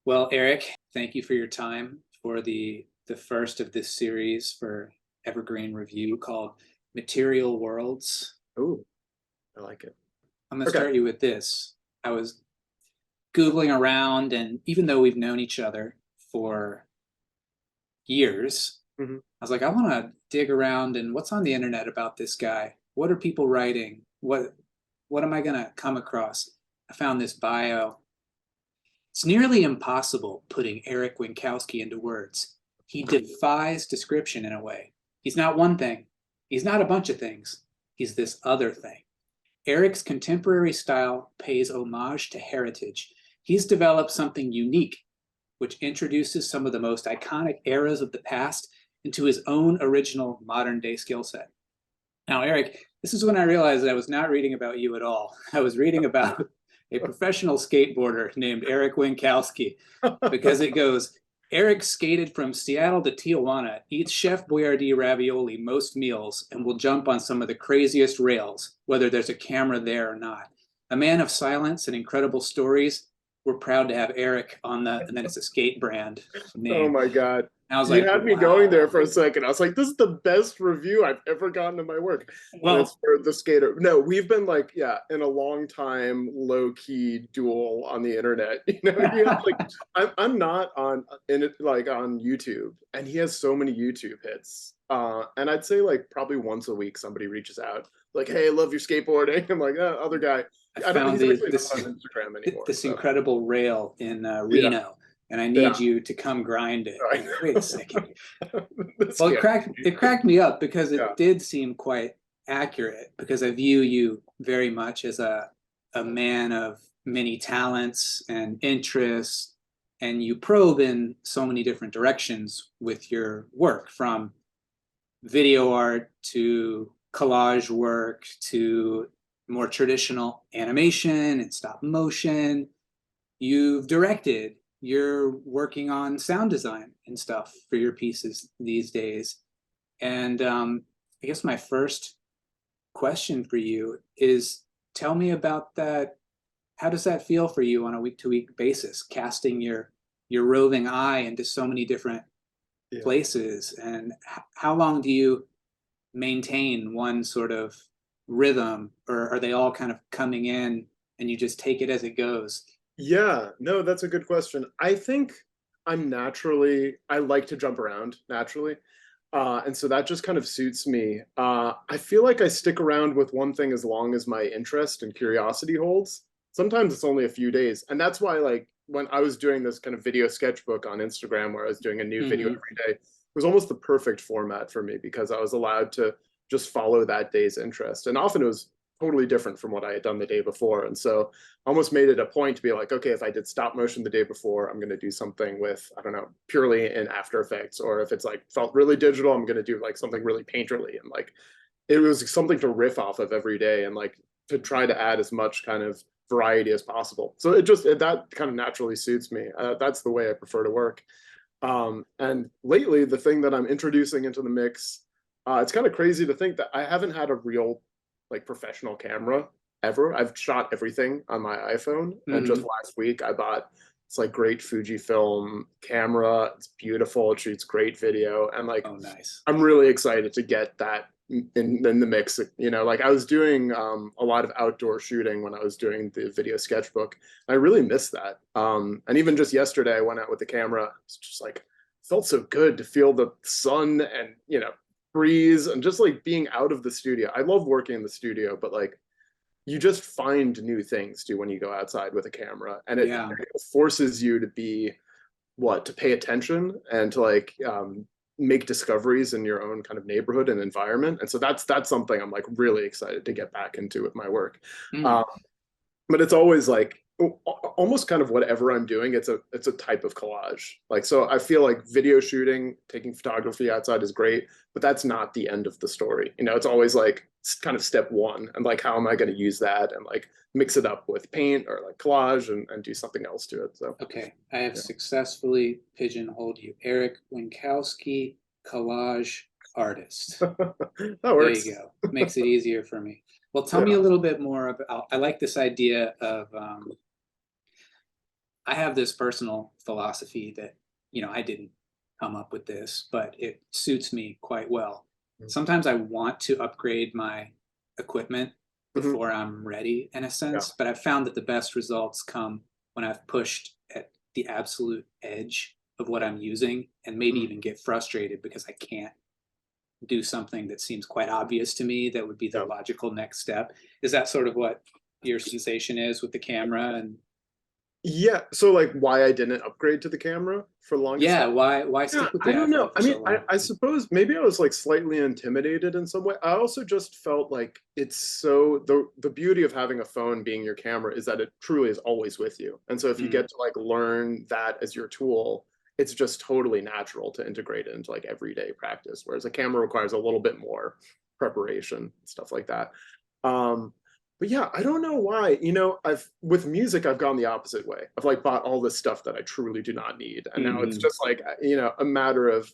Well, Eric, thank you for your time for the first of this series for Evergreen Review called Material Worlds. Oh, I like it. I'm going to Okay. start you with this. I was Googling around, and even though we've known each other for years, hmm I was like, I want to dig around and what's on the internet about this guy? What are people writing? What am I going to come across? I found this bio. It's nearly impossible putting Erik Winkowski into words. He defies description in a way. He's not one thing. He's not a bunch of things. He's this other thing. Erik's contemporary style pays homage to heritage. He's developed something unique, which introduces some of the most iconic eras of the past into his own original modern day skill set. Now, Erik, this is when I realized that I was not reading about you at all. I was reading about a professional skateboarder named Erik Winkowski, because it goes, Erik skated from Seattle to Tijuana, eats Chef Boyardee ravioli most meals, and will jump on some of the craziest rails, whether there's a camera there or not. A man of silence and incredible stories. We're proud to have Erik on and then it's a skate brand Oh name. my God. And I was You like, had me going there wow. for a second. I was like, this is the best review I've ever gotten in my work. And it's Well, for the skater. No, we've been like, yeah, in a long time, low-key duel on the internet. Like I'm not on in it like on YouTube, and he has so many YouTube hits. And I'd say like probably once a week somebody reaches out, like, hey, I love your skateboarding. I'm like, other guy. I I don't found he's actually not on Instagram anymore. this So incredible rail in yeah, Reno, and I need yeah. you to come grind it. I I'm like, wait a second. know. This Well, can't it cracked me up because yeah. it did seem quite accurate, because I view you very much as a man of many talents and interests, and you probe in so many different directions with your work, from video art to collage work to more traditional animation and stop motion. You've directed, you're working on sound design and stuff for your pieces these days. And I guess my first question for you is, tell me about that. How does that feel for you on a week to week basis, casting your roving eye into so many different Yeah. places? And how long do you maintain one sort of rhythm, or are they all kind of coming in and you just take it as it goes? Yeah, no, that's a good question. I think I like to jump around naturally. And so that just kind of suits me. I feel like I stick around with one thing as long as my interest and curiosity holds. Sometimes it's only a few days. And that's why, like, when I was doing this kind of video sketchbook on Instagram where I was doing a new video Mm-hmm. every day, it was almost the perfect format for me because I was allowed to just follow that day's interest. And often it was totally different from what I had done the day before. And so I almost made it a point to be like, okay, if I did stop motion the day before, I'm going to do something with, I don't know, purely in After Effects. Or if it's like felt really digital, I'm going to do like something really painterly. And like, it was something to riff off of every day and like to try to add as much kind of variety as possible. So that kind of naturally suits me. That's the way I prefer to work. And lately, the thing that I'm introducing into the mix, it's kind of crazy to think that I haven't had a real like professional camera ever. I've shot everything on my iPhone, and just Mm-hmm. last week I bought this like great Fujifilm camera. It's beautiful. It shoots great video, and like Oh, nice. I'm really excited to get that in the mix. Like I was doing a lot of outdoor shooting when I was doing the video sketchbook. I really miss that. And even just yesterday, I went out with the camera. It's just like felt so good to feel the sun and breeze and just like being out of the studio. I love working in the studio, but like you just find new things to when you go outside with a camera, and it Yeah. forces you to be to pay attention and to like make discoveries in your own kind of neighborhood and environment. And so that's something I'm like really excited to get back into with my work. Mm. Um, but it's always like almost kind of whatever I'm doing, it's a type of collage. Like, so I feel like video shooting, taking photography outside is great, but that's not the end of the story. It's always like kind of step one, and like how am I going to use that and like mix it up with paint or like collage and do something else to it. So Okay, I have yeah. successfully pigeonholed you. Erik Winkowski, collage artist. That There works. you go. Makes it easier for me. Well, tell me Yeah. a little bit more about, I like this idea of I have this personal philosophy that, I didn't come up with this, but it suits me quite well. Mm. Sometimes I want to upgrade my equipment Mhm. before I'm ready in a Yeah. sense, but I've found that the best results come when I've pushed at the absolute edge of what I'm using and maybe Mm. even get frustrated because I can't do something that seems quite obvious to me that would be the Yeah. logical next step. Is that sort of what your sensation is with the camera? And Yeah. So like why I didn't upgrade to the camera for the longest yeah, time? why Yeah, stick with the I don't know. iPhone for I mean, so I, long? I suppose maybe I was like slightly intimidated in some way. I also just felt like it's so the beauty of having a phone being your camera is that it truly is always with you. And so if you Mm, get to like learn that as your tool, it's just totally natural to integrate it into like everyday practice. Whereas a camera requires a little bit more preparation, stuff like that. Um, but yeah, I don't know why. I've with music, I've gone the opposite way. I've like bought all this stuff that I truly do not need, and now it's mhm, just like a matter of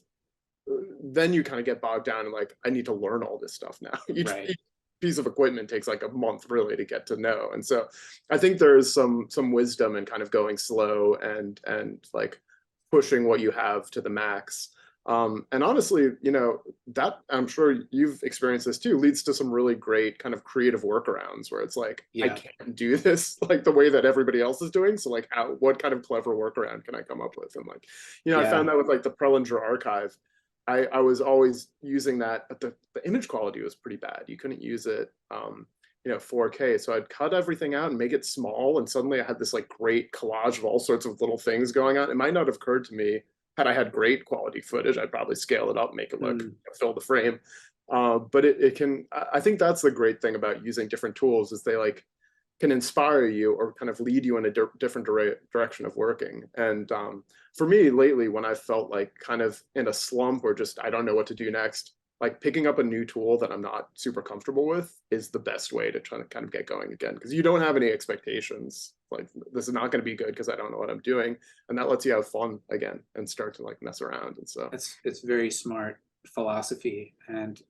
then you kind of get bogged down and like I need to learn all this stuff now. right. Each piece of equipment takes like a month really to get to know, and so I think there's some wisdom in kind of going slow and like pushing what you have to the max. And honestly, that I'm sure you've experienced this too, leads to some really great kind of creative workarounds where it's like, I Yeah. can't do this like the way that everybody else is doing. So like what kind of clever workaround can I come up with? And like, I Yeah. found that with like the Prelinger archive. I was always using that, but the image quality was pretty bad. You couldn't use it 4K. So I'd cut everything out and make it small. And suddenly I had this like great collage of all sorts of little things going on. It might not have occurred to me had I had great quality footage. I'd probably scale it up, make it look, Mm, fill the frame. But it can, I think that's the great thing about using different tools is they like can inspire you or kind of lead you in a different direction of working. And for me lately, when I felt like kind of in a slump or just I don't know what to do next, like picking up a new tool that I'm not super comfortable with is the best way to try to kind of get going again because you don't have any expectations. Like this is not going to be good because I don't know what I'm doing, and that lets you have fun again and start to like mess around. And so it's very smart philosophy, and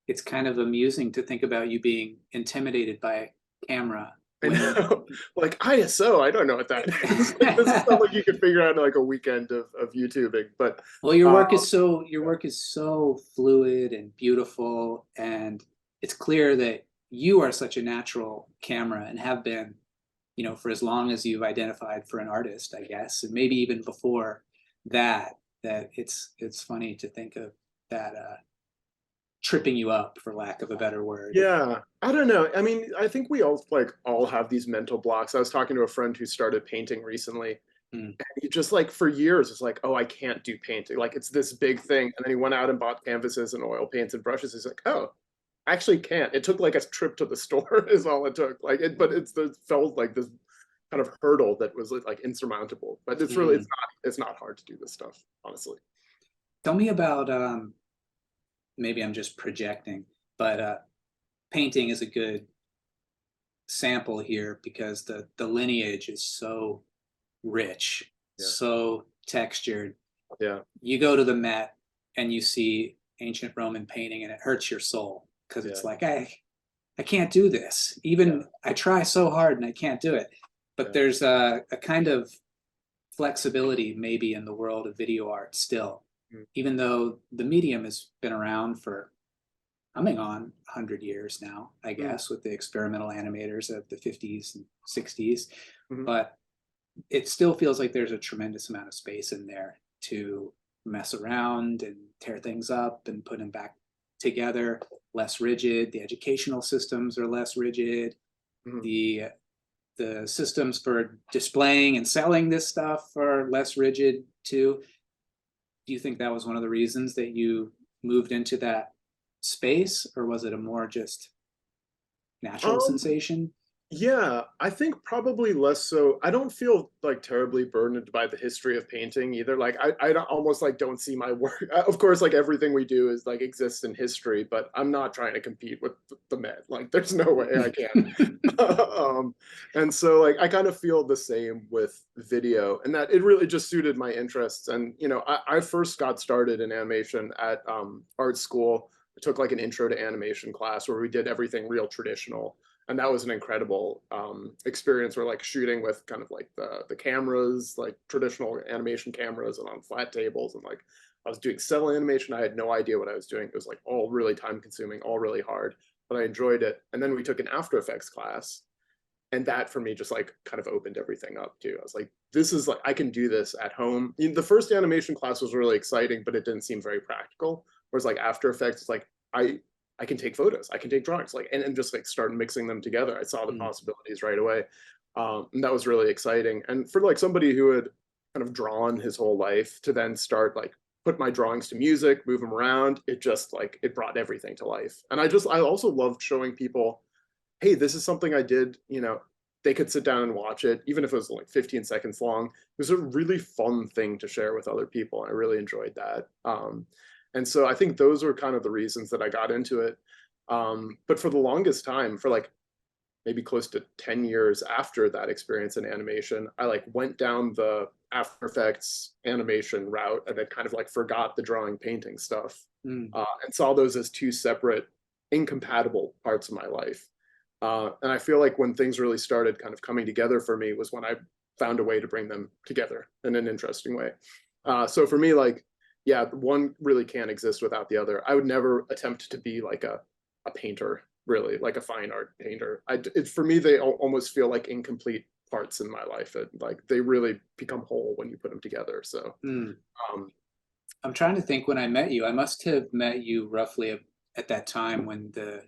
it's kind of amusing to think about you being intimidated by camera I when know, like ISO, I don't know what that is. Like this is not like you could figure out in like a weekend of YouTubing, but well, uh, your work is so fluid and beautiful, and it's clear that you are such a natural camera and have been, for as long as you've identified for an artist, I guess, and maybe even before that, that it's funny to think of that tripping you up, for lack of a better word. yeah, I don't know. I mean, I think we all have these mental blocks. I was talking to a friend who started painting recently. Mm, He just like for years was like, oh, I can't do painting. Like it's this big thing. And then he went out and bought canvases and oil paints and brushes. He's like, oh, I actually can't. It took like a trip to the store is all it took. Like it, but it felt like this kind of hurdle that was like insurmountable. But it's really mm. it's not hard to do this stuff, honestly. Tell me about maybe I'm just projecting, but painting is a good sample here because the lineage is so rich, Yeah. so textured. Yeah. You go to the Met and you see ancient Roman painting and it hurts your soul because Yeah. it's like I can't do this. Yeah. Even I try so hard and I can't do it. But Yeah. there's a kind of flexibility maybe in the world of video art still, Mm. even though the medium has been around for coming on 100 years now, I Mm. guess, with the experimental animators of the 50s and 60s. Mhm. But it still feels like there's a tremendous amount of space in there to mess around and tear things up and put them back together, less rigid. The educational systems are less rigid. Mhm. The systems for displaying and selling this stuff are less rigid too. Do you think that was one of the reasons that you moved into that space, or was it a more just natural Um, sensation? Yeah, I think probably less so. I don't feel like terribly burdened by the history of painting either. Like I don't, almost like don't see my work. Of course, like everything we do is like exists in history, but I'm not trying to compete with the Met. Like there's no way I can. And so like I kind of feel the same with video, and that it really just suited my interests. And I first got started in animation at art school. I took like an intro to animation class where we did everything real traditional And that was an incredible experience where like shooting with kind of like the cameras, like traditional animation cameras and on flat tables, and like I was doing cell animation. I had no idea what I was doing. It was like all really time consuming, all really hard, but I enjoyed it. And then we took an After Effects class, and that for me just like kind of opened everything up too. I was like, this is like, I can do this at home. The first animation class was really exciting, but it didn't seem very practical. Whereas like After Effects, it's like I can take photos, I can take drawings, like and just like start mixing them together. I saw the possibilities right away. And that was really exciting. And for like somebody who had kind of drawn his whole life to then start like put my drawings to music, move them around, it just like it brought everything to life. And I also loved showing people, hey, this is something I did, they could sit down and watch it, even if it was like 15 seconds long. It was a really fun thing to share with other people. And I really enjoyed that. And so I think those were kind of the reasons that I got into it. But for the longest time, for like maybe close to 10 years after that experience in animation, I like went down the After Effects animation route and then kind of like forgot the drawing painting stuff, and saw those as two separate, incompatible parts of my life. And I feel like when things really started kind of coming together for me was when I found a way to bring them together in an interesting way. So for me, like, yeah, one really can't exist without the other. I would never attempt to be like a painter, really, like a fine art painter. For me, they almost feel like incomplete parts in my life. Like they really become whole when you put them together. So, I'm trying to think when I met you. I must have met you roughly at that time when the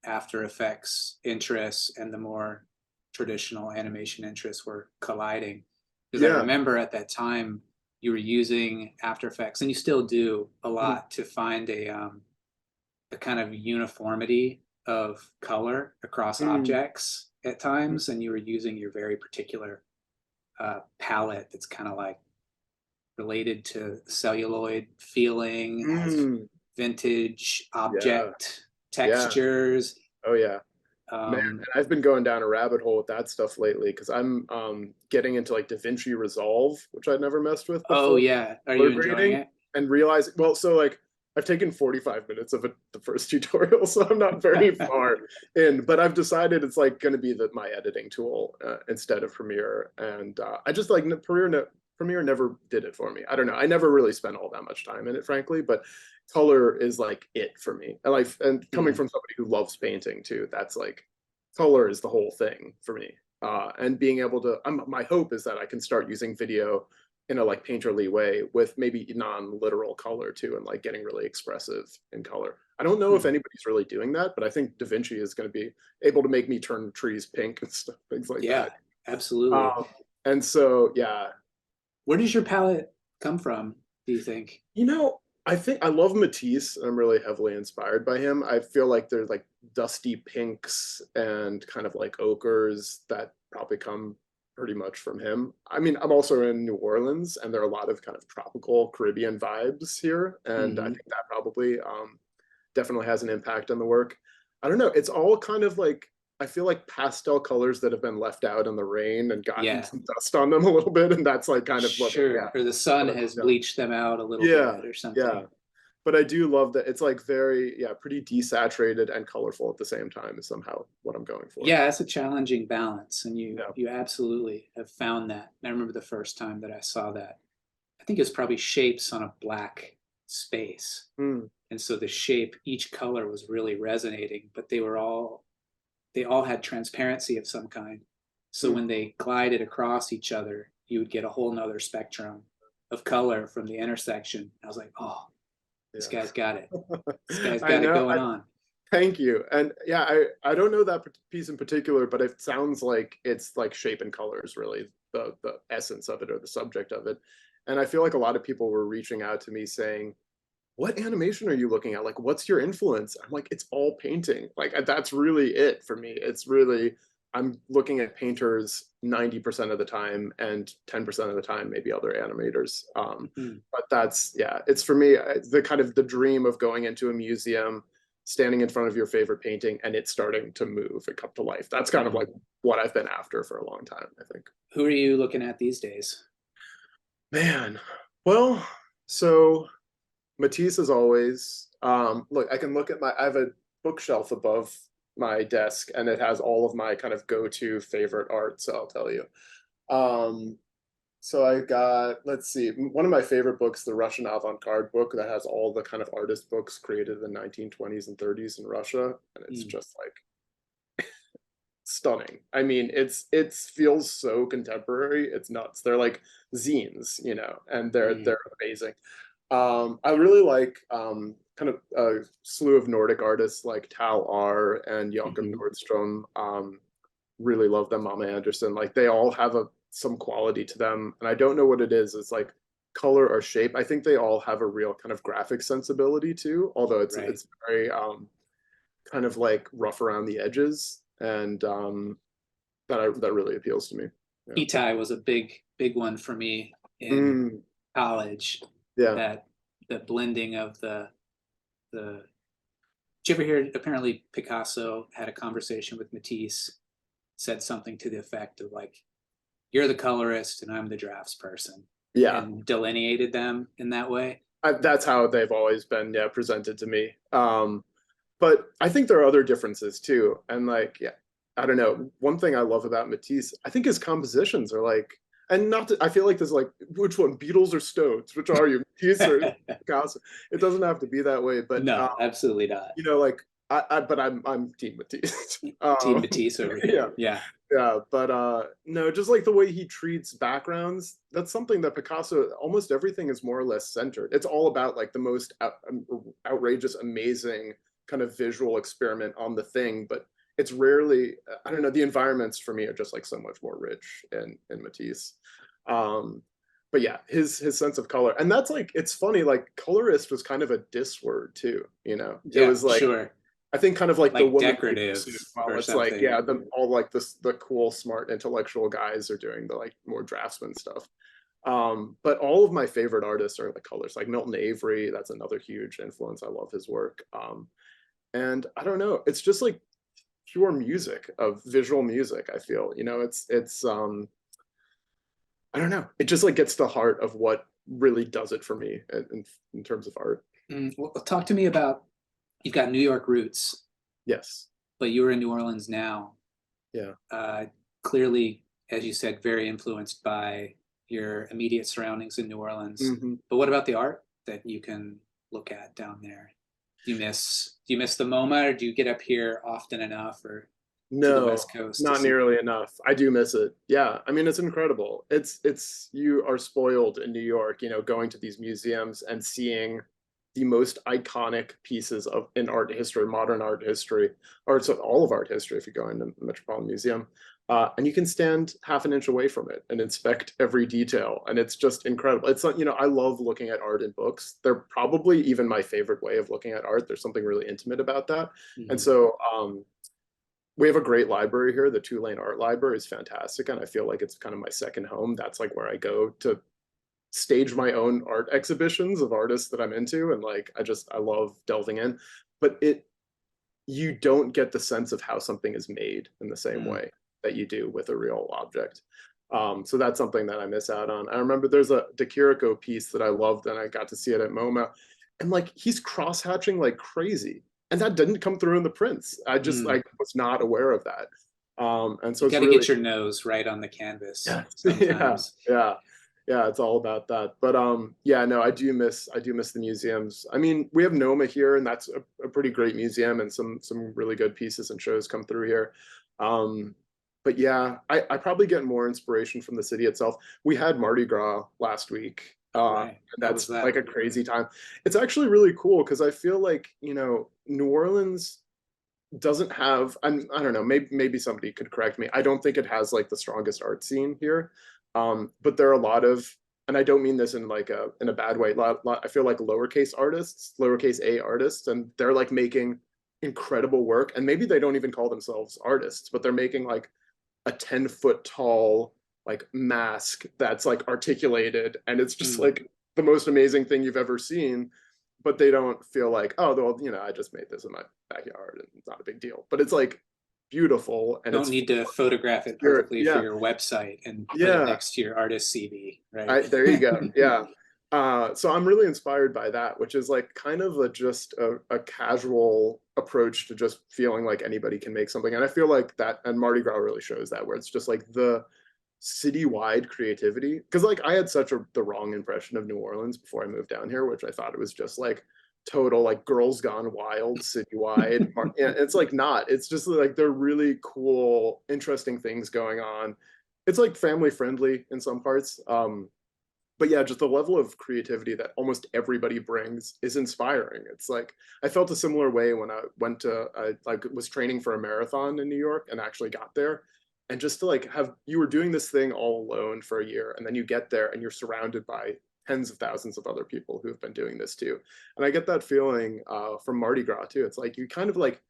After Effects interests and the more traditional animation interests were colliding. Because I yeah. remember at that time you were using After Effects, and you still do a lot, to find a kind of uniformity of color across objects at times, and you were using your very particular palette that's kind of like related to celluloid feeling, has vintage Yeah. object Yeah. textures. Oh yeah. Man, and I've been going down a rabbit hole with that stuff lately because I'm getting into like DaVinci Resolve, which I'd never messed with Oh before. yeah, are you Color enjoying grading, it? and realizing, well, so like I've taken 45 minutes of it, the first tutorial, so I'm not very far in, but I've decided it's like going to be my editing tool instead of Premiere. And I just like Premiere never did it for me. I don't know. I never really spent all that much time in it, frankly, but color is like it for me. And coming from somebody who loves painting too, that's like color is the whole thing for me. And being able to, my hope is that I can start using video in a like painterly way with maybe non-literal color too, and like getting really expressive in color. I don't know if anybody's really doing that, but I think DaVinci is going to be able to make me turn trees pink and stuff, things like Yeah, that. absolutely. And so, yeah. Where does your palette come from, do you think? I think I love Matisse. I'm really heavily inspired by him. I feel like there's like dusty pinks and kind of like ochres that probably come pretty much from him. I mean, I'm also in New Orleans, and there are a lot of kind of tropical Caribbean vibes here, and I think that probably definitely has an impact on the work. I don't know. It's all kind of like, I feel like pastel colors that have been left out in the rain and gotten Yeah, some dust on them a little bit, and that's like kind of what, yeah, sure. Or the sun what has I've done. bleached them out a little Yeah, bit or yeah. something. But I do love that it's like very, yeah, pretty desaturated and colorful at the same time is somehow what I'm going for. Yeah, it's a challenging balance, and you Yeah. you absolutely have found that. And I remember the first time that I saw that. I think it was probably shapes on a black space. Mm, And so the shape, each color was really resonating, but they all had transparency of some kind. So mm, when they glided across each other, you would get a whole nother spectrum of color from the intersection. I was like, oh, this yeah. guy's got it. This guy's I got it know. going on. Thank you. And yeah, I don't know that piece in particular, but it sounds like it's like shape and colors, really, the essence of it or the subject of it. And I feel like a lot of people were reaching out to me saying, what animation are you looking at? Like, what's your influence? I'm like, it's all painting. Like, that's really it for me. It's really, I'm looking at painters 90% of the time, and 10% of the time, maybe other animators. But that's, yeah, it's for me, the kind of the dream of going into a museum, standing in front of your favorite painting, and it's starting to move and come to life. That's kind of like what I've been after for a long time, I think. Who are you looking at these days? Man, well, so Matisse as always. Look, I can look at I have a bookshelf above my desk, and it has all of my kind of go-to favorite art. So I'll tell you. Um, so I got, let's see, one of my favorite books, the Russian avant-garde book that has all the kind of artist books created in the 1920s and 30s in Russia, and it's Mm. just like stunning. I mean, it feels so contemporary. It's nuts. They're like zines, you know, and they're amazing. I really like kind of a slew of Nordic artists like Tal R and Joachim Nordstrom. Really love them, Mama Anderson. Like they all have some quality to them, and I don't know what it is. It's like color or shape. I think they all have a real kind of graphic sensibility too, although Right. it's very kind of like rough around the edges, and that really appeals to me. Yeah. Itai was a big one for me in college. Yeah. That the blending of the. Did you ever hear? Apparently, Picasso had a conversation with Matisse, said something to the effect of like, "You're the colorist and I'm the drafts person," Yeah. and delineated them in that way. That's how they've always been, yeah, presented to me. But I think there are other differences too. And like, yeah, I don't know. One thing I love about Matisse, I think his compositions are like, and not to, I feel like there's like, which one, Beatles or Stones? Which are you, Matisse or Picasso? It doesn't have to be that way, but No, absolutely not. you know, like but I'm Team Matisse. Team Matisse over here. Yeah. Yeah. Yeah, but no, just like the way he treats backgrounds, that's something that Picasso, almost everything is more or less centered. It's all about like the most outrageous, amazing kind of visual experiment on the thing, but it's rarely, I don't know, the environments for me are just like so much more rich in Matisse. But yeah, his sense of color. And that's like, it's funny, like colorist was kind of a diss word too, you know? It was like, sure. I think kind of like the Like woman decorative well, or it's something. like, yeah, all like the cool, smart, intellectual guys are doing the like more draftsman stuff. But all of my favorite artists are the colors, like Milton Avery. That's another huge influence. I love his work. And I don't know, it's just like pure music of visual music. I feel, you know, it's I don't know, it just like gets to the heart of what really does it for me in terms of art. Well, talk to me about, you've got New York roots, Yes. but you're in New Orleans now. Yeah. Clearly, as you said, very influenced by your immediate surroundings in New Orleans. Mm-hmm. But what about the art that you can look at down there? Do you miss the MoMA, or do you get up here often enough, or to the No, West Coast? not nearly enough. I do miss it. Yeah, I mean it's incredible. It's you are spoiled in New York, you know, going to these museums and seeing the most iconic pieces of in art history, modern art history, or it's all of art history if you go into the Metropolitan Museum. And you can stand half an inch away from it and inspect every detail. And it's just incredible. It's not, you know, I love looking at art in books. They're probably even my favorite way of looking at art. There's something really intimate about that. And so we have a great library here. The Tulane Art Library is fantastic. And I feel like it's kind of my second home. That's like where I go to stage my own art exhibitions of artists that I'm into. And like, I love delving in, but you don't get the sense of how something is made in the same way that you do with a real object. So that's something that I miss out on. I remember there's a De Chirico piece that I loved and I got to see it at MoMA. And like, he's cross-hatching like crazy. And that didn't come through in the prints. I just like was not aware of that. And so you it's got to really, get your nose right on the canvas. yeah, Sometimes. yeah, it's all about that. But yeah, no, I do miss the museums. I mean, we have NOMA here, and that's a pretty great museum, and some really good pieces and shows come through here. But yeah, I probably get more inspiration from the city itself. We had Mardi Gras last week. Right. That's like a crazy time. It's actually really cool because I feel like, you know, New Orleans doesn't have, I don't know, maybe somebody could correct me. I don't think it has like the strongest art scene here. But there are a lot of, and I don't mean this in like in a bad way. I feel like lowercase a artists, and they're like making incredible work. And maybe they don't even call themselves artists, but they're making like a 10-foot tall like mask that's like articulated, and it's just like the most amazing thing you've ever seen. But they don't feel like, oh, well, you know, I just made this in my backyard and it's not a big deal. But it's like beautiful, and don't need to photograph it perfectly for your website and put it next to your artist CV, right? There you go. Yeah. So I'm really inspired by that, which is like kind of just a casual approach to just feeling like anybody can make something. And I feel like that, and Mardi Gras really shows that, where it's just like the citywide creativity. Because like I had such the wrong impression of New Orleans before I moved down here, which I thought it was just like total like girls gone wild citywide. Yeah, it's like not. It's just like they're really cool, interesting things going on. It's like family friendly in some parts. But yeah, just the level of creativity that almost everybody brings is inspiring. It's like I felt a similar way when I like was training for a marathon in New York and actually got there. And just to like have you were doing this thing all alone for a year, and then you get there and you're surrounded by tens of thousands of other people who have been doing this too. And I get that feeling from Mardi Gras too. It's like you kind of like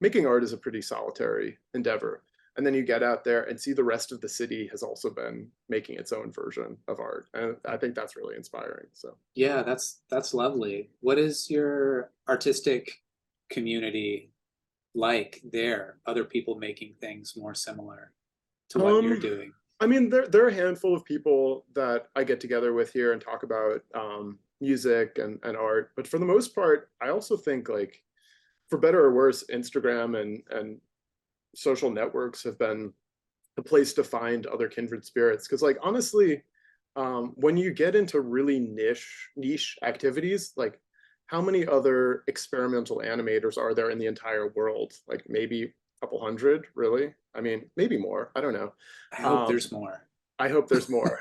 making art is a pretty solitary endeavor. And then you get out there and see the rest of the city has also been making its own version of art. And I think that's really inspiring. So Yeah, that's lovely. What is your artistic community like there? Other people making things more similar to what you're um doing? I mean there are a handful of people that I get together with here and talk about music and art. But for the most part, I also think like for better or worse, Instagram and social networks have been the place to find other kindred spirits. Because like honestly, when you get into really niche activities, like how many other experimental animators are there in the entire world? Like maybe a couple hundred, really? I mean, maybe more. I don't know. I hope Um, there's more. I hope there's more.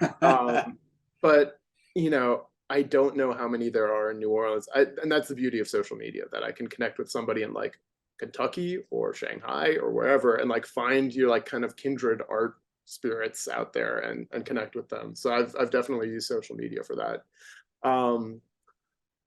But you know, I don't know how many there are in New Orleans. And that's the beauty of social media, that I can connect with somebody in like Kentucky or Shanghai or wherever and like find your like kind of kindred art spirits out there and connect with them. So I've definitely used social media for that. Um,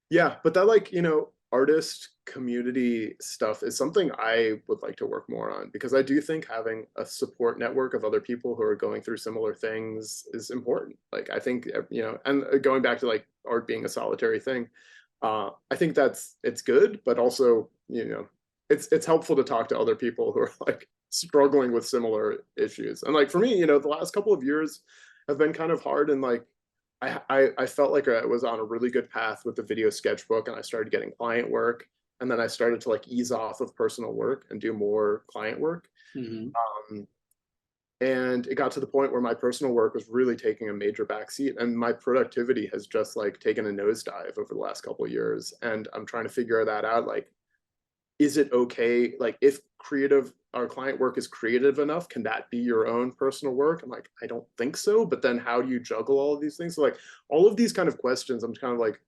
yeah, but that like, you know, artist community stuff is something I would like to work more on, because I do think having a support network of other people who are going through similar things is important. Like I think, you know, and going back to like art being a solitary thing, I think it's good, but also, you know, it's helpful to talk to other people who are like struggling with similar issues. And like for me, you know, the last couple of years have been kind of hard, and like I felt like I was on a really good path with the video sketchbook, and I started getting client work, and then I started to like ease off of personal work and do more client work. Hmm. Um, and it got to the point where my personal work was really taking a major backseat, and my productivity has just like taken a nosedive over the last couple of years. And I'm trying to figure that out. Like, is it okay? Like, if creative, our client work is creative enough, can that be your own personal work? I'm like, I don't think so. But then how do you juggle all of these things? So like all of these kind of questions, I'm kind of like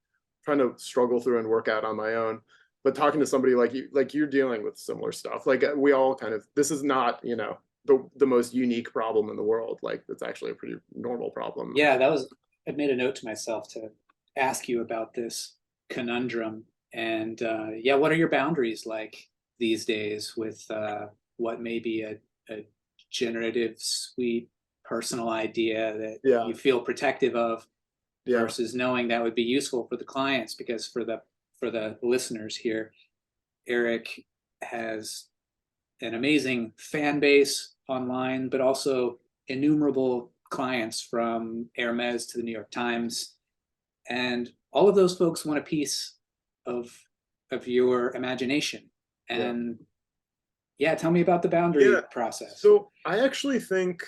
trying to struggle through and work out on my own. But talking to somebody like you're dealing with similar stuff. Like we all kind of, this is not, you know, the most unique problem in the world. Like it's actually a pretty normal problem. Yeah, that was, I made a note to myself to ask you about this conundrum. And yeah, what are your boundaries like these days with what may be a generative, sweet, personal idea that Yeah, you feel protective of yeah, versus knowing that would be useful for the clients? Because for the listeners here, Erik has an amazing fan base online, but also innumerable clients from Hermes to the New York Times, and all of those folks want a piece of your imagination. yeah. And yeah, tell me about the Yeah. boundary process. So I actually think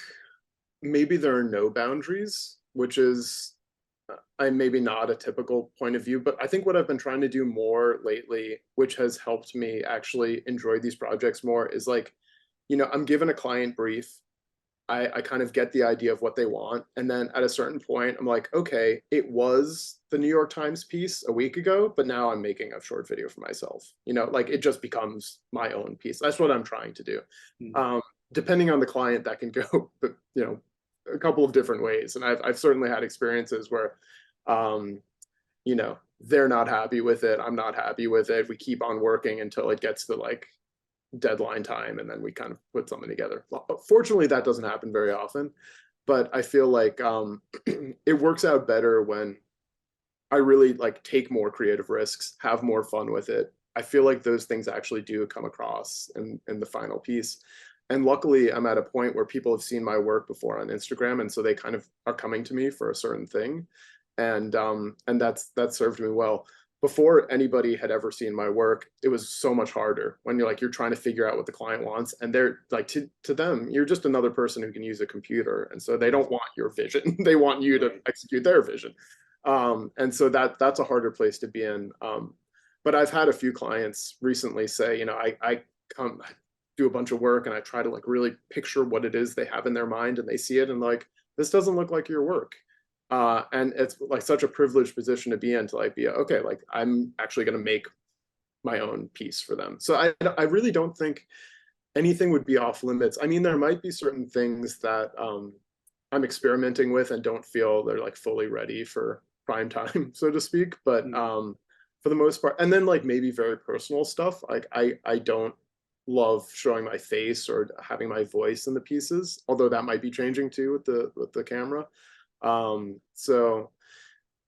maybe there are no boundaries, which is I maybe not a typical point of view, but I think what I've been trying to do more lately, which has helped me actually enjoy these projects more, is like, you know, I'm given a client brief. I kind of get the idea of what they want. And then at a certain point, I'm like, okay, it was the New York Times piece a week ago, but now I'm making a short video for myself. You know, like it just becomes my own piece. That's what I'm trying to do. Mm. Um, Depending on the client, that can go, but you know, a couple of different ways. And I've certainly had experiences where, um, you know, they're not happy with it. I'm not happy with it. We keep on working until it gets to like deadline time, and then we kind of put something together. Fortunately, that doesn't happen very often, but I feel like it works out better when I really like take more creative risks, have more fun with it. I feel like those things actually do come across in the final piece. And luckily, I'm at a point where people have seen my work before on Instagram, and so they kind of are coming to me for a certain thing. and that served me well. Before anybody had ever seen my work, it was so much harder when you're trying to figure out what the client wants, and they're like, to them, you're just another person who can use a computer, and so they don't want your vision. They want you to execute their vision. And so that's a harder place to be in. But I've had a few clients recently say, I come do a bunch of work and I try to like really picture what it is they have in their mind, and they see it and like, this doesn't look like your work. And it's like such a privileged position to be in, to like be okay, like I'm actually going to make my own piece for them. So I really don't think anything would be off limits. I mean, there might be certain things that I'm experimenting with and don't feel they're like fully ready for prime time, so to speak. But for the most part, and then like maybe very personal stuff, like I don't love showing my face or having my voice in the pieces, although that might be changing too with the camera. So,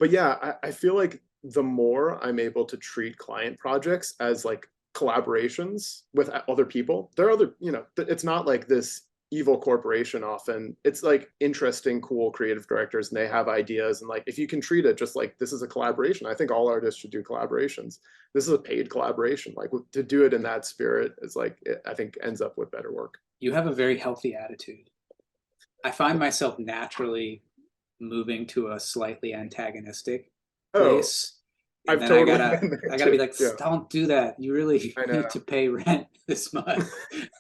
but yeah, I feel like the more I'm able to treat client projects as like collaborations with other people, there are other, it's not like this evil corporation. Often it's like interesting, cool creative directors, and they have ideas, and like if you can treat it just like this is a collaboration, I think all artists should do collaborations. This is a paid collaboration. Like to do it in that spirit is like, I think ends up with better work. You have a very healthy attitude. I find myself naturally moving to a slightly antagonistic place. And I've then totally been there I gotta be too. like, don't do that. You really I know. need to pay rent this month.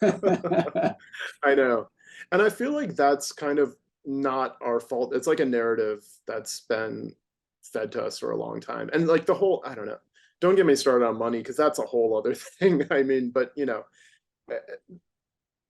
I know. And I feel like that's kind of not our fault. It's like a narrative that's been fed to us for a long time. And like the whole, I don't know, don't get me started on money, because that's a whole other thing. I mean, but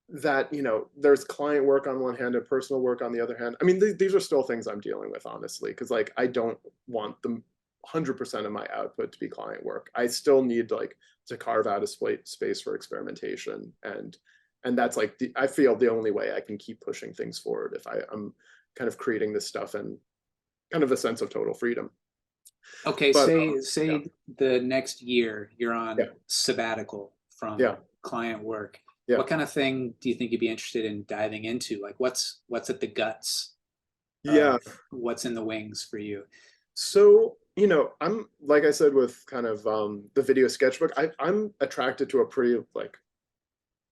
that, there's client work on one hand and personal work on the other hand. I mean, these are still things I'm dealing with, honestly, because like I don't want them 100% of my output to be client work. I still need like to carve out a space for experimentation, and that's like I feel the only way I can keep pushing things forward, if I'm kind of creating this stuff and kind of a sense of total freedom. Okay, But say yeah, the next year you're yeah, on sabbatical from yeah, client work. yeah, What kind of thing do you think you'd be interested in diving into? Like what's at the guts yeah. of what's in the wings for you? So, I'm like I said with kind of the video sketchbook, I'm attracted to a pretty like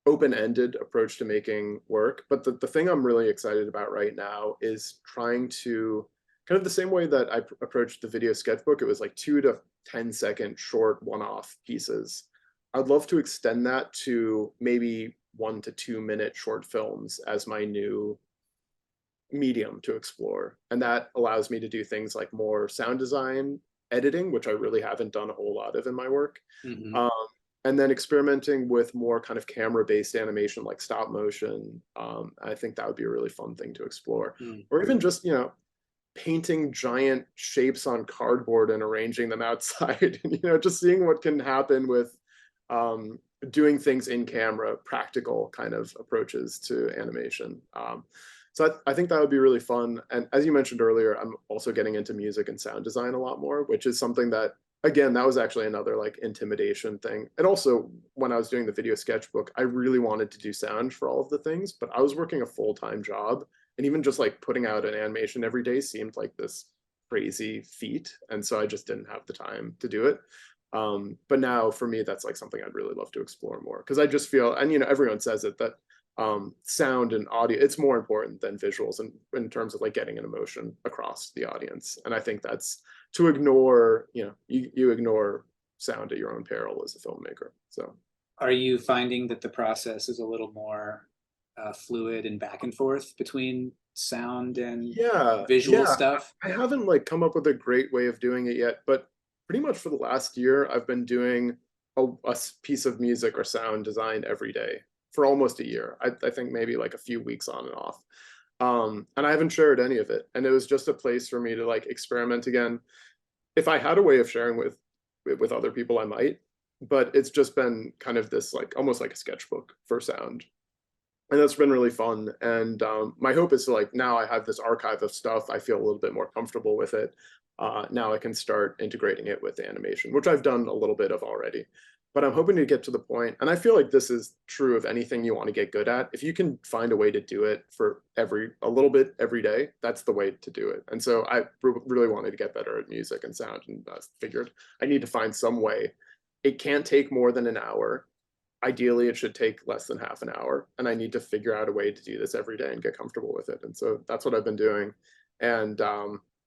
open-ended approach to making work. But the thing I'm really excited about right now is trying to kind of the same way that I approached the video sketchbook. It was like 2 to 10 second short one-off pieces. I'd love to extend that to maybe 1 to 2 minute short films as my new medium to explore. And that allows me to do things like more sound design, editing, which I really haven't done a whole lot of in my work. Mm-hmm. Um, and then experimenting with more kind of camera-based animation like stop motion. I think that would be a really fun thing to explore. Mm. Or even just, painting giant shapes on cardboard and arranging them outside, and, just seeing what can happen with doing things in camera, practical kind of approaches to animation. So I think that would be really fun. And as you mentioned earlier, I'm also getting into music and sound design a lot more, which is something that, again, that was actually another like intimidation thing. And also when I was doing the video sketchbook, I really wanted to do sound for all of the things, but I was working a full-time job. And even just like putting out an animation every day seemed like this crazy feat. And so I just didn't have the time to do it. But now for me, that's like something I'd really love to explore more, because I just feel, and everyone says it, that sound and audio, it's more important than visuals in terms of like getting an emotion across the audience. And I think that's to ignore, you ignore sound at your own peril as a filmmaker. So Are you finding that the process is a little more fluid and back and forth between sound and yeah, visual yeah. stuff? I haven't like come up with a great way of doing it yet, but pretty much for the last year, I've been doing a piece of music or sound design every day for almost a year. I think maybe like a few weeks on and off. And I haven't shared any of it. And it was just a place for me to like experiment again. If I had a way of sharing with other people, I might, but it's just been kind of this like almost like a sketchbook for sound. And that's been really fun. And my hope is to like, now I have this archive of stuff, I feel a little bit more comfortable with it. Now I can start integrating it with animation, which I've done a little bit of already. but I'm hoping to get to the point, and I feel like this is true of anything you want to get good at. If you can find a way to do it for a little bit every day, that's the way to do it. And so I really wanted to get better at music and sound, and I figured I need to find some way. It can't take more than an hour. Ideally, it should take less than half an hour, and I need to figure out a way to do this every day and get comfortable with it. And so that's what I've been doing. And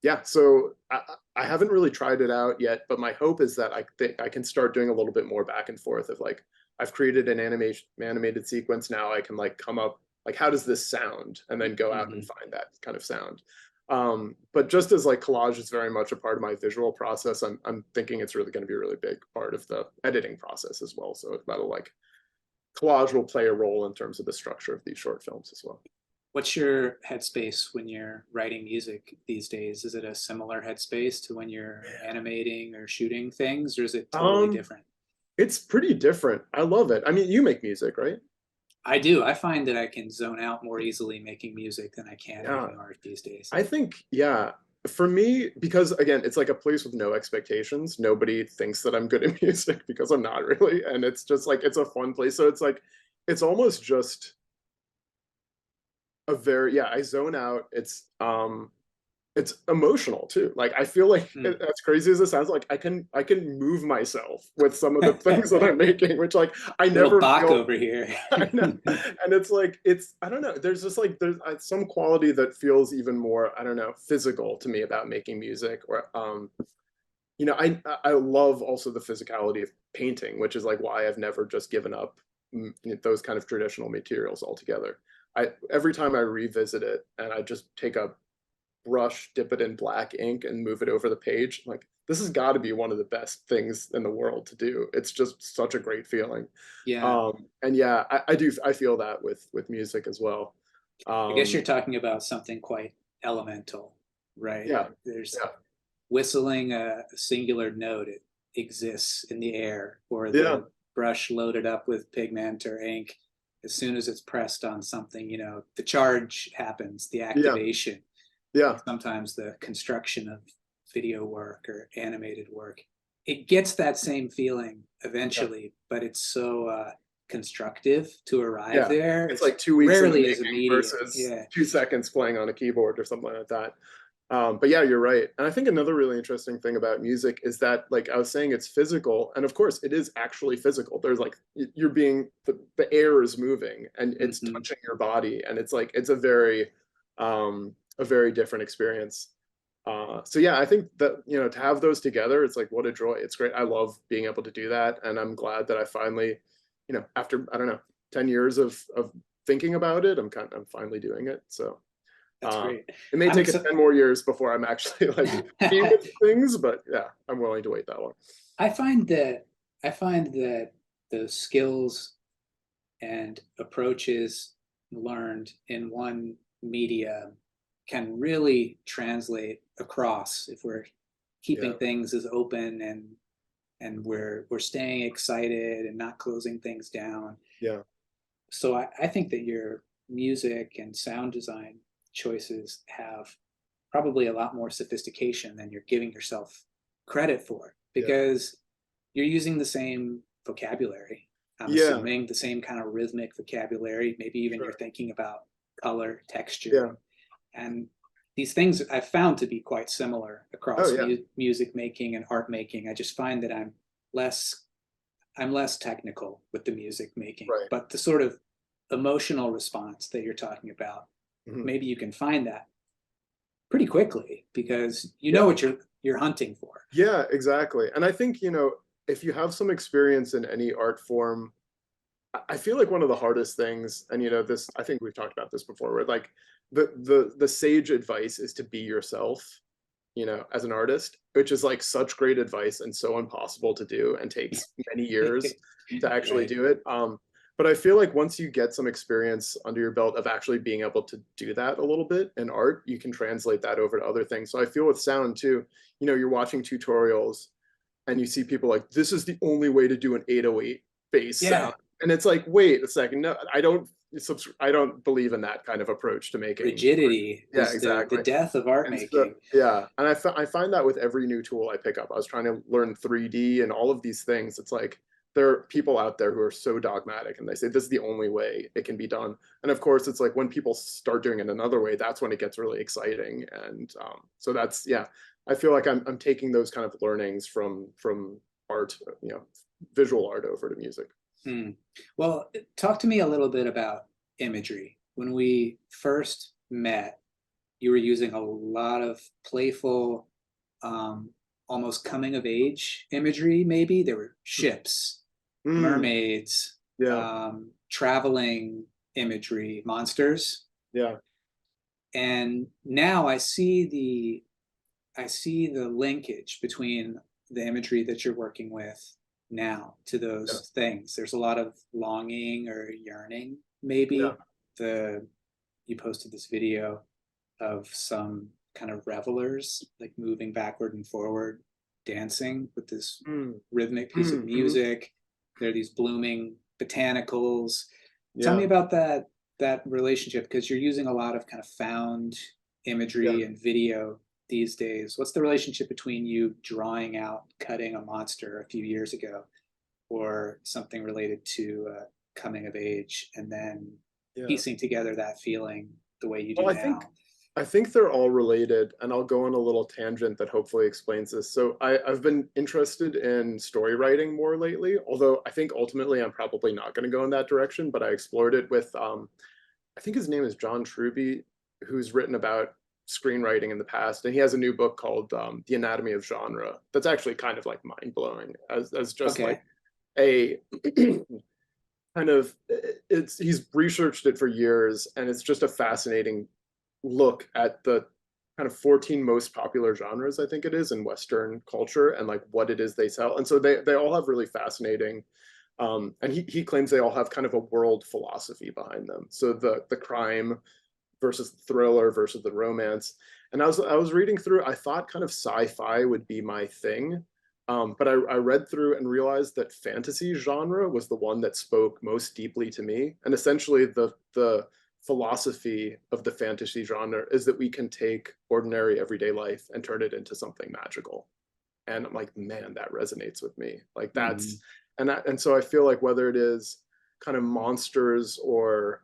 yeah, so I haven't really tried it out yet, but my hope is that I think I can start doing a little bit more back and forth of like, I've created an animated sequence. Now I can like come up, like, how does this sound? And then go out and find that kind of sound. But just as like collage is very much a part of my visual process, I'm thinking it's really going to be a really big part of the editing process as well. So that'll like, collage will play a role in terms of the structure of these short films as well. What's your headspace when you're writing music these days? Is it a similar headspace to when you're animating or shooting things, or is it totally different? It's pretty different. I love it. I mean, you make music, right? I do. I find that I can zone out more easily making music than I can making art these days. I think, yeah, for me, because again, it's like a place with no expectations. Nobody thinks that I'm good at music because I'm not really. And it's just like, it's a fun place. So it's like, it's almost just a very, yeah, I zone out. It's emotional too. Like I feel like as crazy as it sounds, like I can move myself with some of the things that I'm making, which like I never Bach feel over here. I know. And it's like I don't know. There's just like there's some quality that feels even more, I don't know, physical to me about making music. Or you know, I love also the physicality of painting, which is like why I've never just given up those kind of traditional materials altogether. Every time I revisit it and I just take a brush, dip it in black ink, and move it over the page, like this has got to be one of the best things in the world to do. It's just such a great feeling. Yeah. And yeah, I feel that with music as well. I guess you're talking about something quite elemental, right? Yeah. There's Yeah. whistling a singular note. It exists in the air, or Yeah. the brush loaded up with pigment or ink. As soon as it's pressed on something, you know, the charge happens, the activation. Yeah. Sometimes the construction of video work or animated work, it gets that same feeling eventually, but it's so constructive to arrive there. It's like 2 weeks rarely in is the making immediate. versus 2 seconds playing on a keyboard or something like that. But yeah, you're right. And I think another really interesting thing about music is that, like I was saying, it's physical. And of course, it is actually physical. There's like, you're being, the air is moving and it's touching your body. And it's like, it's a very different experience. So yeah, I think that, you know, to have those together, it's like, what a joy. It's great. I love being able to do that. And I'm glad that I finally, you know, after, I don't know, 10 years of thinking about it, I'm finally doing it. So that's great. It may take 10 more years before I'm actually like seeing things, but yeah, I'm willing to wait that long. I find that the skills and approaches learned in one media can really translate across if we're keeping things as open and we're staying excited and not closing things down. Yeah. So I think that your music and sound design choices have probably a lot more sophistication than you're giving yourself credit for, because you're using the same vocabulary. I'm assuming the same kind of rhythmic vocabulary. Maybe even you're thinking about color, texture, and these things I've found to be quite similar across music making and art making. I just find that I'm less technical with the music making, but the sort of emotional response that you're talking about, maybe you can find that pretty quickly because you know what you're hunting for. Yeah, exactly. And I think, you know, if you have some experience in any art form, I feel like one of the hardest things, and you know, this, I think we've talked about this before, where like the sage advice is to be yourself, you know, as an artist, which is like such great advice and so impossible to do and takes many years to actually do it. But I feel like once you get some experience under your belt of actually being able to do that a little bit in art, you can translate that over to other things. So I feel with sound too, you know, you're watching tutorials and you see people like, this is the only way to do an 808 bass sound. And it's like, wait a second, no, I don't believe in that kind of approach to making rigidity. Exactly. The death of art making. So, and I find that with every new tool I pick up. I was trying to learn 3D and all of these things. It's like, there are people out there who are so dogmatic and they say this is the only way it can be done. And of course, it's like when people start doing it another way, that's when it gets really exciting. And so that's, yeah, I feel like I'm taking those kind of learnings from art, you know, visual art over to music. Hmm. Well, talk to me a little bit about imagery. When we first met, you were using a lot of playful, almost coming of age imagery, maybe. There were ships, Mm, mermaids, yeah, traveling imagery, monsters. yeah, And now I see the linkage between the imagery that you're working with now to yeah, those things. There's a lot of longing or yearning, yeah. maybe. You posted this video of some kind of revelers like moving backward and forward, dancing with this Mm, rhythmic piece of mm, mhm, music. There are these blooming botanicals. Tell me yeah, about that relationship, because you're using a lot of kind of found yeah. imagery and video these days. What's the relationship between you drawing out cutting a monster a few years ago, or something related to coming of age, and then Yeah. piecing together that feeling the way you Well, do now? I think they're all related, and I'll go on a little tangent that hopefully explains this. So I've been interested in story writing more lately, although I think ultimately I'm probably not going to go in that direction, but I explored it with I think his name is John Truby, who's written about screenwriting in the past, and he has a new book called The Anatomy of Genre that's actually kind of like mind blowing as just Okay. like a kind of it's he's researched it for years, and it's just a fascinating look at the kind of 14 most popular genres, I think it is, in Western culture, and like what it is they sell. And so they all have really fascinating and he claims they all have kind of a world philosophy behind them. So the crime versus the thriller versus the romance. And I was reading through, I thought kind of sci-fi would be my thing. But I read through and realized that fantasy genre was the one that spoke most deeply to me. And essentially the philosophy of the fantasy genre is that we can take ordinary everyday life and turn it into something magical. And I'm like, man, that resonates with me. Like Mm-hmm. and so I feel like whether it is kind of monsters or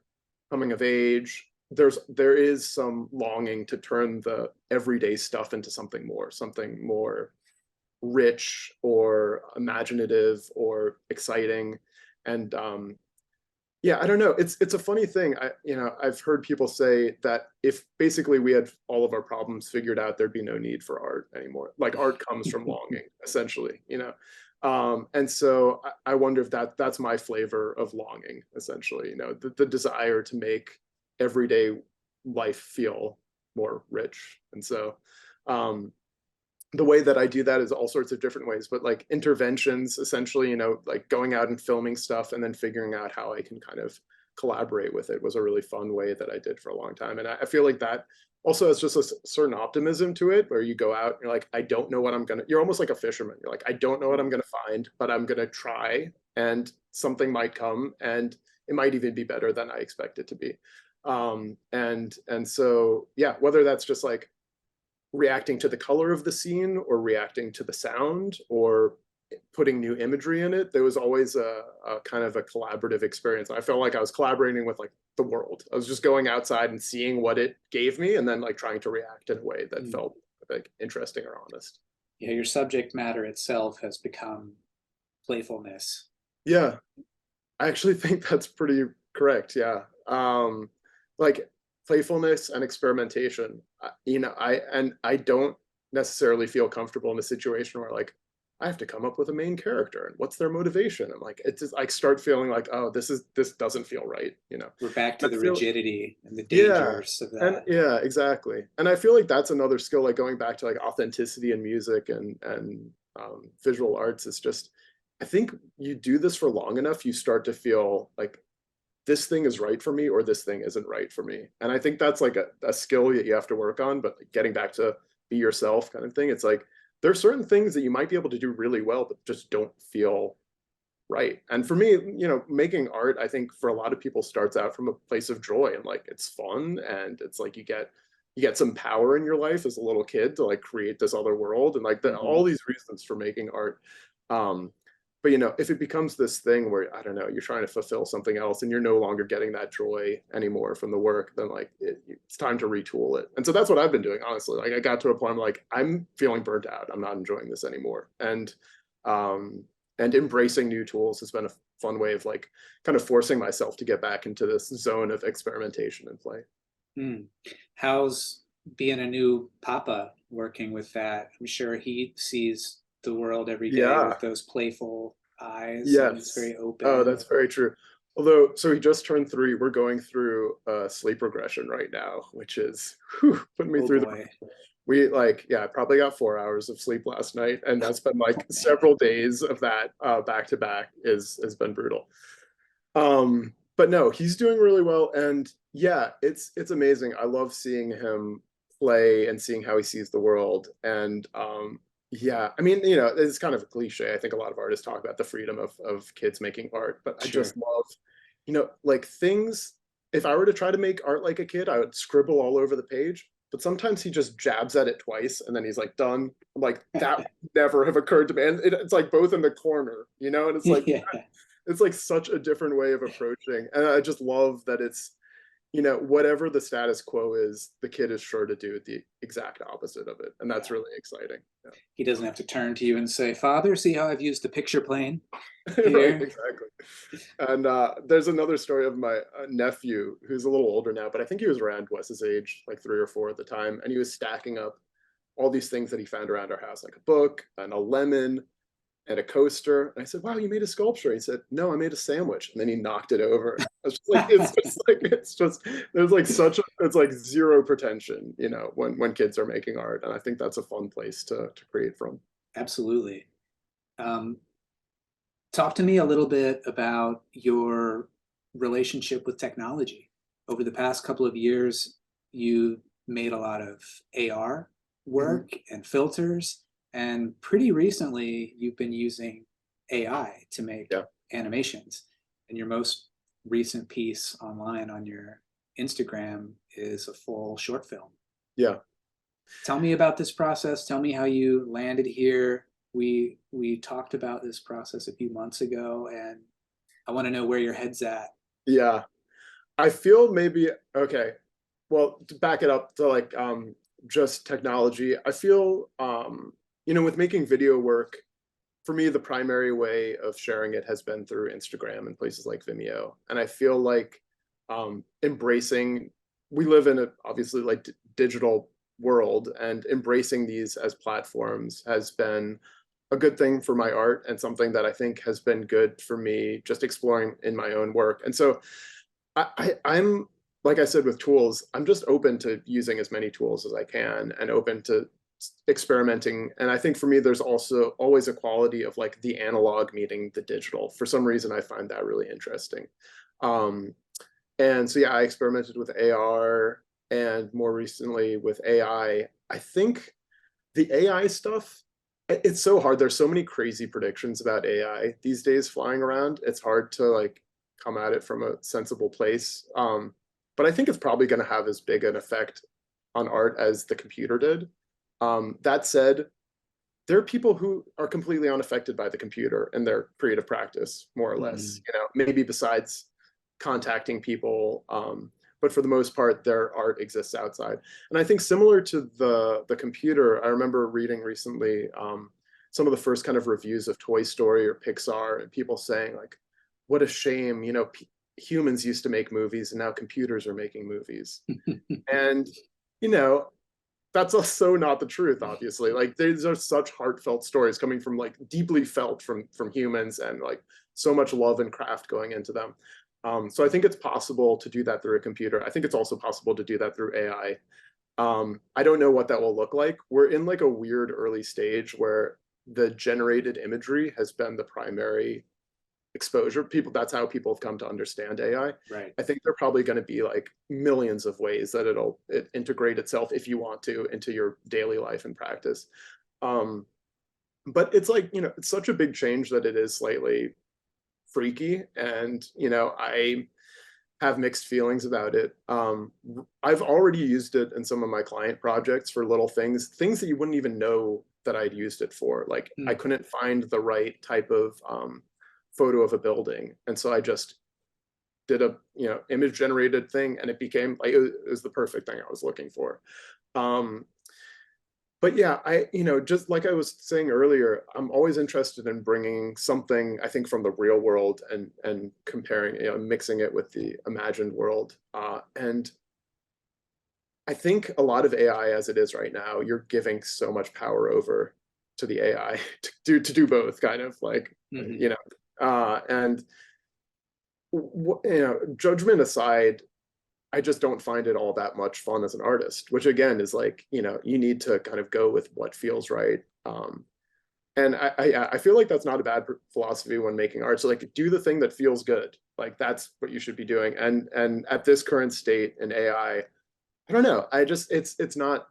coming of age, there is some longing to turn the everyday stuff into something more rich or imaginative or exciting. And yeah, I don't know. It's a funny thing. I've heard people say that if basically we had all of our problems figured out, there'd be no need for art anymore. Like art comes from longing, essentially, you know. And so I wonder if that's my flavor of longing, essentially, you know, the desire to make everyday life feel more rich. And so the way that I do that is all sorts of different ways, but like interventions, essentially, you know, like going out and filming stuff and then figuring out how I can kind of collaborate with it was a really fun way that I did for a long time. And I feel like that also has just a certain optimism to it where you go out and you're like, I don't know what you're almost like a fisherman. You're like, I don't know what I'm going to find, but I'm going to try and something might come and it might even be better than I expect it to be. And so, yeah, whether that's just like reacting to the color of the scene or reacting to the sound or putting new imagery in it, there was always a kind of a collaborative experience. I felt like I was collaborating with like the world. I was just going outside and seeing what it gave me and then like trying to react in a way that Mm. felt like interesting or honest. Yeah, your subject matter itself has become playfulness. Yeah, I actually think that's pretty correct. Yeah. Like playfulness and experimentation. I don't necessarily feel comfortable in a situation where like I have to come up with a main character and what's their motivation. And like it's just I start feeling like, oh, this doesn't feel right, you know. We're back to I the feel rigidity and the yeah. dangers of And that. yeah, exactly. And I feel like that's another skill, like going back to like authenticity in music and visual arts. It's just, I think you do this for long enough, you start to feel like this thing is right for me or this thing isn't right for me. And I think that's like a skill that you have to work on, but like getting back to be yourself kind of thing. It's like there are certain things that you might be able to do really well, but just don't feel right. And for me, you know, making art, I think for a lot of people starts out from a place of joy and like it's fun and it's like you get some power in your life as a little kid to like create this other world and like Mm-hmm. all these reasons for making art. Um, but you know, if it becomes this thing where, I don't know, you're trying to fulfill something else and you're no longer getting that joy anymore from the work, then like it's time to retool it. And so that's what I've been doing, honestly. Like I got to a point, I'm like, I'm feeling burnt out. I'm not enjoying this anymore. Um, and embracing new tools has been a fun way of like kind of forcing myself to get back into this zone of experimentation and play. Hmm. How's being a new papa working with that? I'm sure he sees the world every day Yeah. with those playful eyes, and it's Yes. very Oh, open. that's very true. Although, so he just turned 3. We're going through sleep regression right now, which is whew, putting me Oh through the. boy. We like, yeah, I probably got 4 hours of sleep last night, and that's been Oh like man. several days of that back to back is has been brutal. But no, he's doing really well, and yeah, it's amazing. I love seeing him play and seeing how he sees the world, and yeah, I mean, you know, it's kind of a cliche. I think a lot of artists talk about the freedom of kids making art, but I Sure. just love, you know, like things. If I were to try to make art like a kid, I would scribble all over the page. But sometimes he just jabs at it twice and then he's like done. I'm like, that would never have occurred to me. And it's like both in the corner, you know, and Yeah. it's like such a different way of approaching. And I just love that it's, you know, whatever the status quo is, the kid is sure to do the exact opposite of it. And that's Yeah. really exciting. Yeah. He doesn't have to turn to you and say, "Father, see how I've used the picture plane Right, here?" exactly. And there's another story of my nephew who's a little older now, but I think he was around Wes's age, like 3 or 4 at the time, and he was stacking up all these things that he found around our house, like a book and a lemon and a coaster. And I said, "Wow, you made a sculpture." He said, "No, I made a sandwich." And then he knocked it over. I was just like, it's just there's like such a it's like zero pretension, you know, when kids are making art. And I think that's a fun place to create from. Absolutely. Um, Talk to me a little bit about your relationship with technology. Over the past couple of years, you made a lot of AR Mhm. work and filters, and pretty recently, you've been using AI to make Yeah. animations. And your most recent piece online on your Instagram is a full short film. Yeah. Tell me about this process. Tell me how you landed here. We talked about this process a few months ago, and I want to know where your head's at. Yeah. I feel maybe okay. Well, to back it up to like just technology, I feel you know, with making video work, for me the primary way of sharing it has been through Instagram and places like Vimeo. And I feel like embracing we live in a obviously like digital world, and embracing these as platforms has been a good thing for my art and something that I think has been good for me just exploring in my own work. And so I'm like I said with tools, I'm just open to using as many tools as I can and open to experimenting. And I think for me, there's also always a quality of like the analog meeting the digital. For some reason, I find that really interesting. Um, and so yeah, I experimented with AR and more recently with AI. I think the AI stuff, it's so hard. There's so many crazy predictions about AI these days flying around. It's hard to like come at it from a sensible place. But I think it's probably going to have as big an effect on art as the computer did. That said, there are people who are completely unaffected by the computer in their creative practice, more or less. Mm, You know, maybe besides contacting people, but for the most part, their art exists outside. And I think similar to the computer, I remember reading recently some of the first kind of reviews of Toy Story or Pixar, and people saying like, "What a shame, you know, humans used to make movies, and now computers are making movies." And you know, that's also not the truth, obviously. Like these are such heartfelt stories coming from like deeply felt from humans, and like so much love and craft going into them. So I think it's possible to do that through a computer. I think it's also possible to do that through AI. I don't know what that will look like. We're in like a weird early stage where the generated imagery has been the primary exposure. People, that's how people have come to understand AI. right. I think there are probably going to be like millions of ways that it integrate itself if you want to into your daily life and practice. Um, but it's like, you know, it's such a big change that it is slightly freaky, and you know, I have mixed feelings about it. I've already used it in some of my client projects for little things that you wouldn't even know that I'd used it for. Like I Mm. couldn't find the right type of photo of a building, and so I just did a image generated thing, and it became like it was the perfect thing I was looking for. Um, but yeah, just like I was saying earlier, I'm always interested in bringing something, I think, from the real world and comparing, mixing it with the imagined world. And I think a lot of AI as it is right now, you're giving so much power over to the AI to do both, kind of like, Hmm. and judgment aside, I just don't find it all that much fun as an artist, which again is like, you need to kind of go with what feels right. And I feel like that's not a bad philosophy when making art. So like do the thing that feels good. Like that's what you should be doing. And at this current state in I don't know. It's not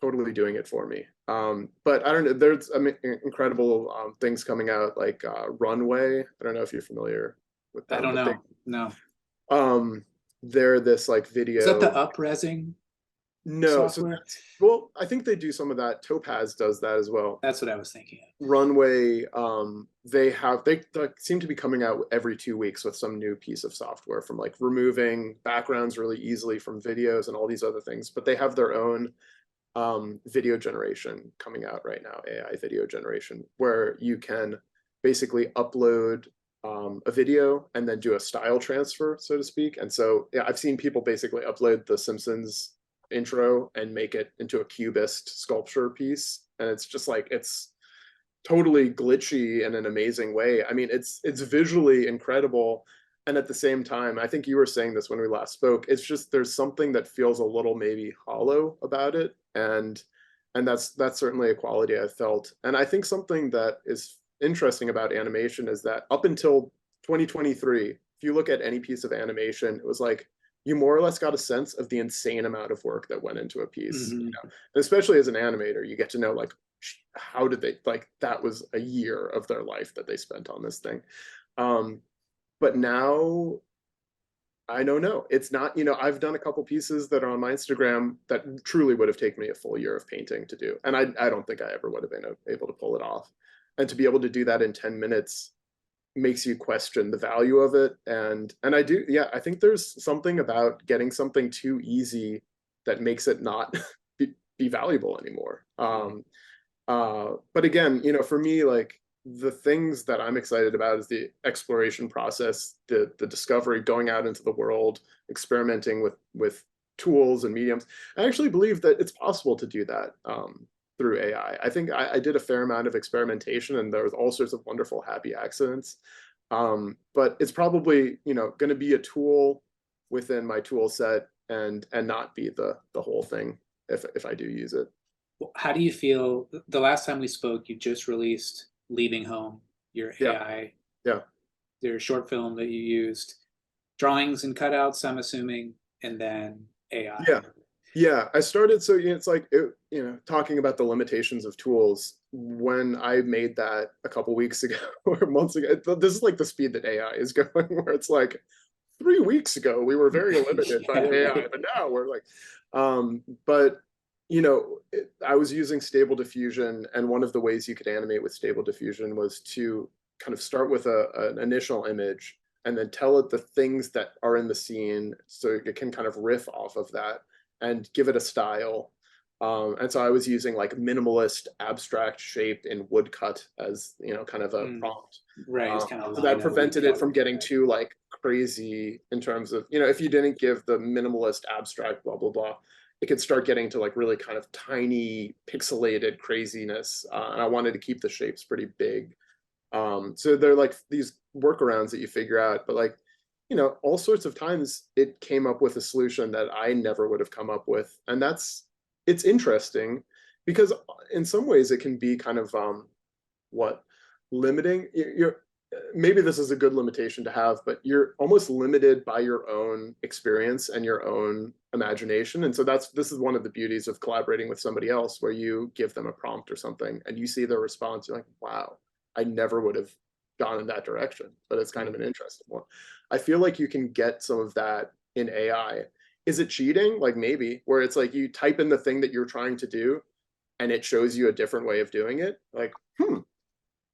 totally doing it for me. But I don't know. There's incredible things coming out like Runway. I don't know if you're familiar with I them, don't but know. No. um they're this like Is that the video. upresing No, so software? that's, well, I think they do some of that. Topaz does that as well. That's what I was thinking of. Runway, they seem to be coming out every 2 weeks with some new piece of software, from like removing backgrounds really easily from videos and all these other things. But they have their own video generation coming out right now, AI video generation, where you can basically upload a video and then do a style transfer, so to speak. And so, yeah, I've seen people basically upload the Simpsons intro and make it into a cubist sculpture piece. And it's just like, it's totally glitchy in an amazing way. I mean, it's visually incredible. And at the same time, I think you were saying this when we last spoke, it's just there's something that feels a little maybe hollow about it. And that's certainly a quality I felt. And I think something that is interesting about animation is that up until 2023, if you look at any piece of animation, it was like you more or less got a sense of the insane amount of work that went into a piece. Hmm. And especially as an animator, you get to know like how did they, like that was a year of their life that they spent on this thing. But now I don't know. It's not, I've done a couple pieces that are on my Instagram that truly would have taken me a full year of painting to do. And I don't think I ever would have been able to pull it off. And to be able to do that in 10 minutes makes you question the value of it. And I do, yeah, I think there's something about getting something too easy that makes it not be valuable anymore. But again, for me, like the things that I'm excited about is the exploration process, the discovery, going out into the world, experimenting with tools and mediums. I actually believe that it's possible to do that through AI. I think I did a fair amount of experimentation, and there was all sorts of wonderful, happy accidents. But it's probably, going to be a tool within my tool set and not be the whole thing if I do use it. How do you feel? The last time we spoke, you just released Leaving Home, your Yeah, AI, yeah. your short film that you used, drawings and cutouts, I'm assuming, and then AI. Yeah. Yeah. I started, so it's like, talking about the limitations of tools. When I made that a couple weeks ago or months ago, this is like the speed that AI is going, where it's like 3 weeks ago, we were very limited by Yeah, AI, right. but now we're like, but I was using Stable Diffusion, and one of the ways you could animate with Stable Diffusion was to kind of start with an initial image and then tell it the things that are in the scene so it can kind of riff off of that and give it a style. And so I was using like minimalist abstract shape in woodcut as, kind of a Mm, prompt. right, it's kind of So that line up. prevented it from getting too like crazy in terms of, if you didn't give the minimalist abstract blah, blah, blah, it could start getting to like really kind of tiny pixelated craziness. And I wanted to keep the shapes pretty big. So they're like these workarounds that you figure out, but like, all sorts of times it came up with a solution that I never would have come up with. And it's interesting because in some ways it can be kind of, what limiting. You're maybe this is a good limitation to have, but you're almost limited by your own experience and your own imagination. And so this is one of the beauties of collaborating with somebody else, where you give them a prompt or something and you see their response, you're like, wow, I never would have gone in that direction, but it's kind of an interesting one. I feel like you can get some of that in AI. Is it cheating? Like maybe, where it's like you type in the thing that you're trying to do and it shows you a different way of doing it, like,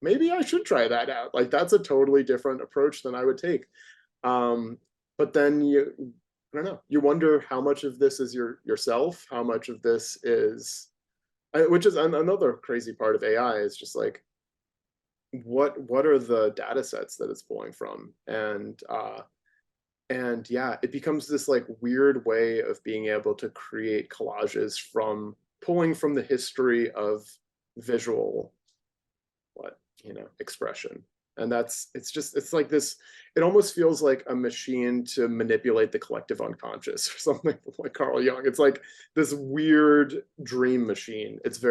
maybe I should try that out. Like, that's a totally different approach than I would take. But then I don't know, you wonder how much of this is yourself, how much of this is, which is another crazy part of AI, is just like, what are the data sets that it's pulling from? And yeah, it becomes this like weird way of being able to create collages from pulling from the history of visual, expression. And it's like this, it almost feels like a machine to manipulate the collective unconscious or something, like Carl Jung. It's like this weird dream machine. It's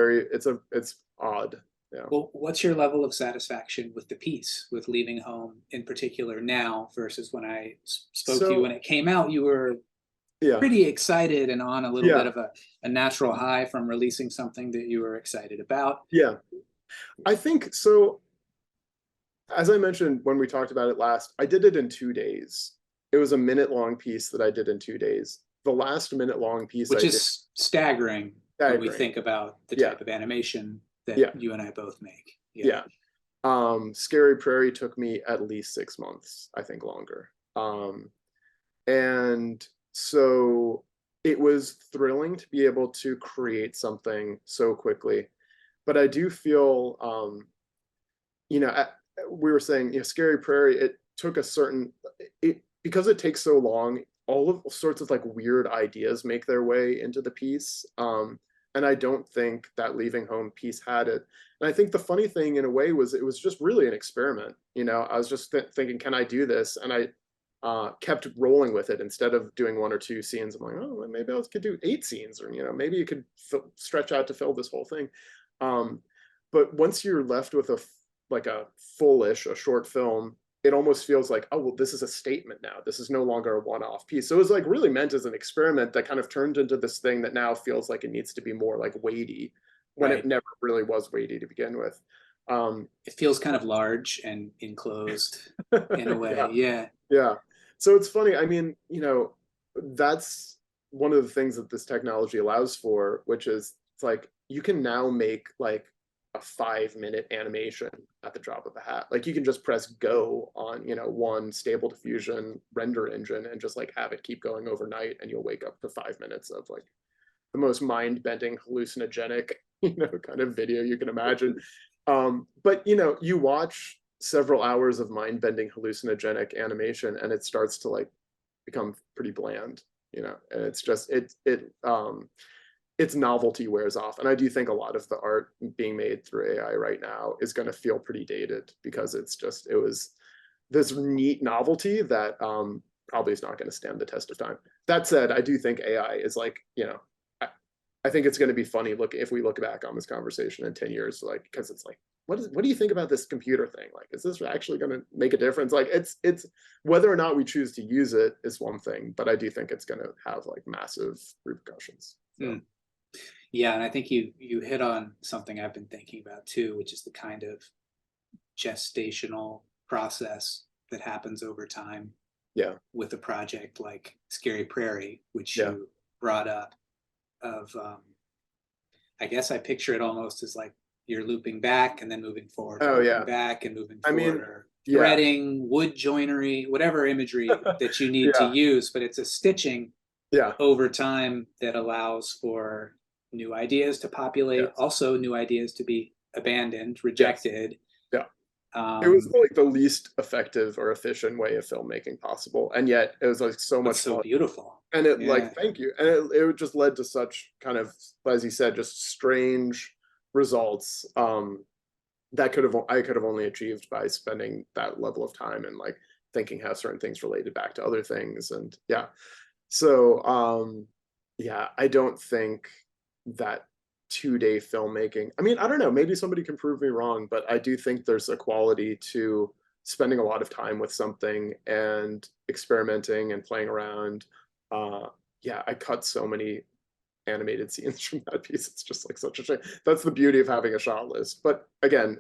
odd. Yeah. Well, what's your level of satisfaction with the piece, with Leaving Home in particular now versus when I spoke to you when it came out? You were pretty excited and on a little bit of a natural high from releasing something that you were excited about. Yeah, I think so. As I mentioned when we talked about it last, I did it in 2 days. It was a minute-long piece that I did in 2 days. The last minute-long piece, which is staggering when we think about the type of animation that you and I both make. Scary Prairie took me at least 6 months, I think longer. And so it was thrilling to be able to create something so quickly. But I do feel, we were saying, Scary Prairie, it took because it takes so long, all sorts of like weird ideas make their way into the piece. And I don't think that Leaving Home piece had it. And I think the funny thing in a way was it was just really an experiment. I was just thinking, can I do this? And I kept rolling with it instead of doing 1 or 2 scenes. I'm like, oh, maybe I could do 8 scenes, or, maybe you could stretch out to fill this whole thing. But once you're left with a short film, it almost feels like, oh, well, this is a statement now. This is no longer a one-off piece. So it was like really meant as an experiment that kind of turned into this thing that now feels like it needs to be more like weighty, when it never really was weighty to begin with. It feels kind of large and enclosed in a way. Yeah. So it's funny. I mean, that's one of the things that this technology allows for, which is it's like you can now make like a 5-minute animation at the drop of a hat. Like you can just press go on, one Stable Diffusion render engine and just like have it keep going overnight, and you'll wake up to 5 minutes of like the most mind-bending hallucinogenic, kind of video you can imagine. But you watch several hours of mind-bending hallucinogenic animation and it starts to like become pretty bland, and it's just its novelty wears off. And I do think a lot of the art being made through AI right now is going to feel pretty dated, because it was this neat novelty that probably is not going to stand the test of time. That said, I do think AI is like, I think it's going to be funny if we look back on this conversation in 10 years, like, because it's like, what do you think about this computer thing? Like, is this actually going to make a difference? Like, it's whether or not we choose to use it is one thing, but I do think it's going to have like massive repercussions. So. Yeah, and I think you hit on something I've been thinking about too, which is the kind of gestational process that happens over time. With a project like Scary Prairie, which you brought up, of I guess I picture it almost as like you're looping back and then moving forward, back and moving forward, or threading, wood joinery, whatever imagery that you need to use, but it's a stitching over time that allows for new ideas to populate, also new ideas to be abandoned, rejected. It was like the least effective or efficient way of filmmaking possible, and yet it was like so much so fun. Beautiful. And it thank you. And it just led to such kind of, as you said, just strange results that I could have only achieved by spending that level of time and like thinking how certain things related back to other things. And so I don't think that 2-day filmmaking, I mean, I don't know, maybe somebody can prove me wrong, but I do think there's a quality to spending a lot of time with something and experimenting and playing around. I cut so many animated scenes from that piece. It's just like such a shame. That's the beauty of having a shot list. But again,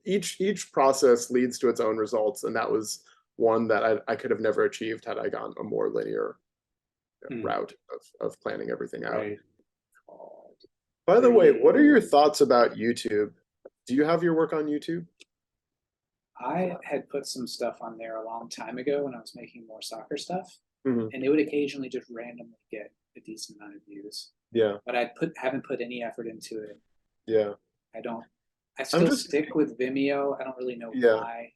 each process leads to its own results, and that was one that I could have never achieved had I gone a more linear route of planning everything out. By the way, pretty. what are your thoughts about YouTube? Do you have your work on YouTube? I had put some stuff on there a long time ago when I was making more soccer stuff, Hmm. and it would occasionally just randomly get a decent amount of views. Yeah, But haven't put any effort into it. yeah. I don't. I I'm still just, stick with Vimeo. I don't really know yeah. why.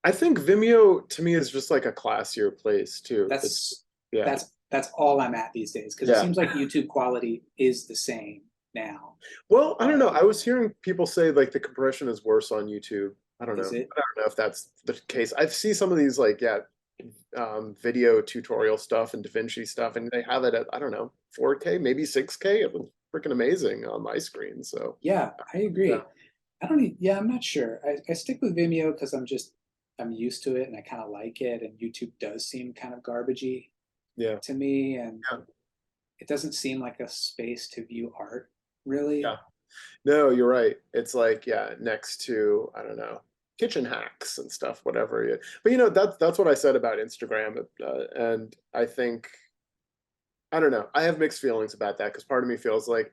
I think Vimeo to me is just like a classier place too. It's, That's yeah, that's all I'm at these days because it yeah. seems like YouTube quality is the same now. Well, I don't know. But I was hearing people say like the compression is worse on YouTube. I don't know. is it? I don't know if that's the case. I see some of these like, yeah, video tutorial stuff and DaVinci stuff, and they have it at, I don't know, 4K, maybe 6K. It was freaking amazing on my screen. So Yeah, I yeah, agree. I don't. Yeah, I'm not sure. I stick with Vimeo because I'm used to it and I kind of like it. And YouTube does seem kind of garbagey yeah, to me, and yeah, it doesn't seem like a space to view art, really. yeah. No, you're right. It's like, yeah, next to, I don't know, kitchen hacks and stuff, whatever. But that's what I said about Instagram, and I think I don't know. I have mixed feelings about that because part of me feels like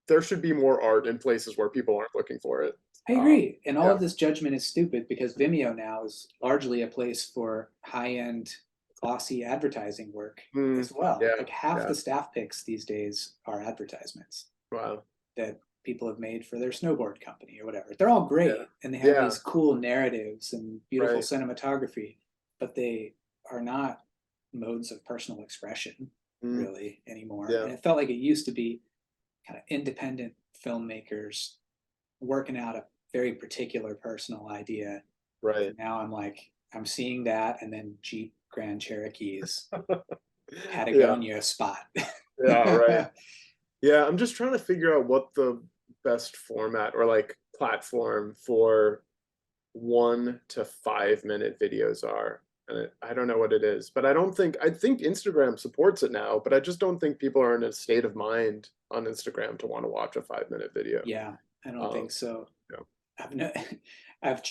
there should be more art in places where people aren't looking for it. I Um, agree. And all yeah. of this judgment is stupid because Vimeo now is largely a place for high-end, glossy advertising work Mm, as well. yeah. Like half Yeah. the staff picks these days are advertisements Wow. that people have made for their snowboard company or whatever. They're all Yeah. great and they have Yeah. these cool narratives and beautiful Right. cinematography, but they are not modes of personal expression Mm, really anymore. yeah. And it felt like it used to be kind of independent filmmakers working out a very particular personal idea. Right. And now I'm like, I'm seeing that, and then Jeep Grand Cherokee's Yeah. Patagonia spot. Yeah. Right. Yeah. I'm just trying to figure out what the best format or like platform for 1 to 5 minute videos are. And I don't know what it is, but I think Instagram supports it now, but I just don't think people are in a state of mind on Instagram to want to watch a 5 minute video. Yeah, I don't Um, think so. yeah. I've no, I've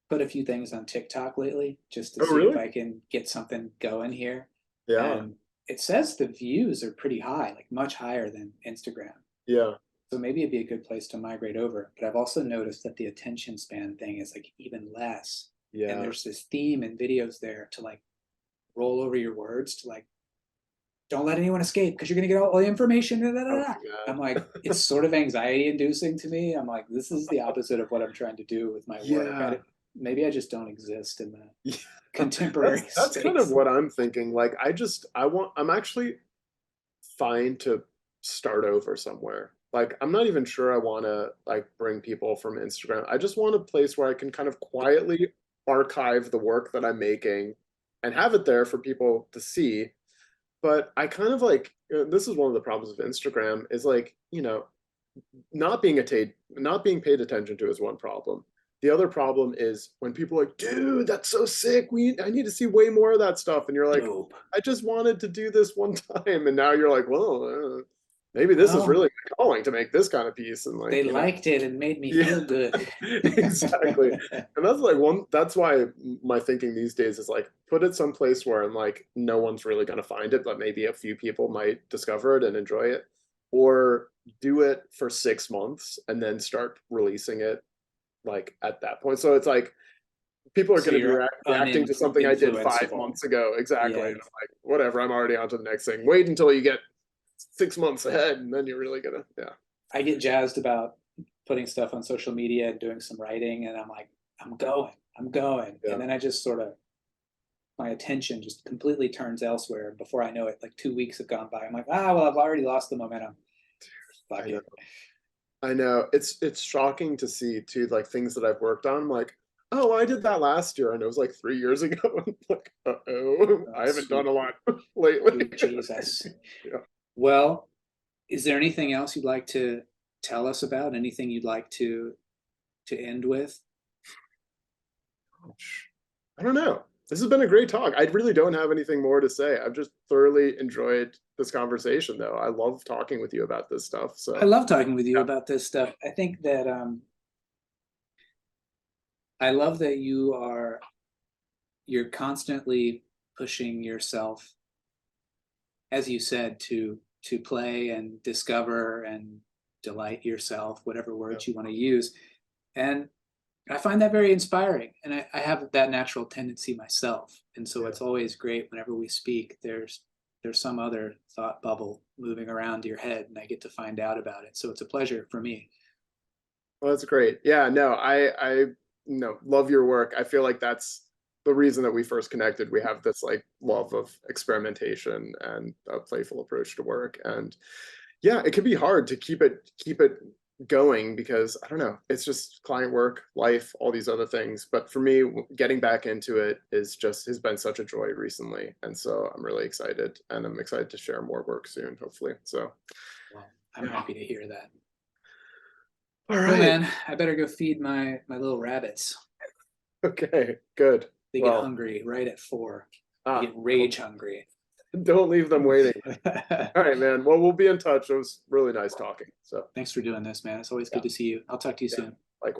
put a few things on TikTok lately just to Oh, see if really? I can get something going here. Yeah. And it says the views are pretty high, like much higher than Instagram. Yeah. So maybe it'd be a good place to migrate over. But I've also noticed that the attention span thing is like even less. And Yeah. there's this theme in videos there to like roll over your words to like, don't let anyone escape because you're gonna get all the information. Da, da, Oh da, da. my I'm like, God. it's sort of anxiety inducing to me. I'm like, this is the opposite of what I'm trying to do with my work. Yeah. Maybe I just don't exist in the Yeah. contemporary That's kind of space. what I'm thinking. Like I'm actually fine to start over somewhere. Like I'm not even sure I want to like bring people from Instagram. I just want a place where I can kind of quietly archive the work that I'm making and have it there for people to see. But I kind of like this is one of the problems of Instagram is like, not being paid attention to is one problem. The other problem is when people are like, dude, that's so sick. I need to see way more of that stuff. And you're like, Dope. I just wanted to do this one time. And now you're like, well, maybe this is Well, really my calling to make this kind of piece. And they like, liked it and made me yeah, feel good. exactly. And that's like that's why my thinking these days is like, put it someplace where I'm like, no one's really going to find it, but maybe a few people might discover it and enjoy it. Or do it for 6 months and then start releasing it like at that point. So it's like people are So going to be you're reacting to something I did five uninfluenceable. months ago. Exactly. Yeah, And I'm like, whatever, I'm already on to the next thing. Wait until you get 6 months ahead and then you're really gonna, yeah. I get jazzed about putting stuff on social media and doing some writing, and I'm like, I'm going, Yeah. and then I just sort of my attention just completely turns elsewhere. Before I know it, like 2 weeks have gone by. I'm like, well, I've already lost the momentum. I Fuck know. it. I know. It's shocking to see too, like things that I've worked on. I'm like, oh, I did that last year and it was like 3 years ago. I'm like, uh-oh, Oh, I haven't done sweet, a lot lately. sweet Jesus. Yeah. Well, is there anything else you'd like to tell us about? Anything you'd like to end with? Gosh. I don't know. This has been a great talk. I really don't have anything more to say. I've just thoroughly enjoyed this conversation, though. I love talking with you about this stuff. I So, love talking with you yeah. about this stuff. I think that I love that you're constantly pushing yourself, as you said, to play and discover and delight yourself, whatever words you want to use. And I find that very inspiring. And I have that natural tendency myself. And so it's always great whenever we speak, there's some other thought bubble moving around your head, and I get to find out about it. So it's a pleasure for me. Well, that's great. Yeah, no, I love your work. I feel like that's the reason that we first connected. We have this like love of experimentation and a playful approach to work. And yeah, it can be hard to keep it going because I don't know, it's just client work, life, all these other things. But for me, getting back into it has been such a joy recently. And so I'm really excited, and I'm excited to share more work soon, hopefully. So Well, I'm happy to hear that. all Well, right. man, I better go feed my little rabbits. Okay, good. They get hungry right at 4. They get rage hungry. Don't leave them waiting. All right, man. Well, we'll be in touch. It was really nice talking. So thanks for doing this, man. It's always good to see you. I'll talk to you soon.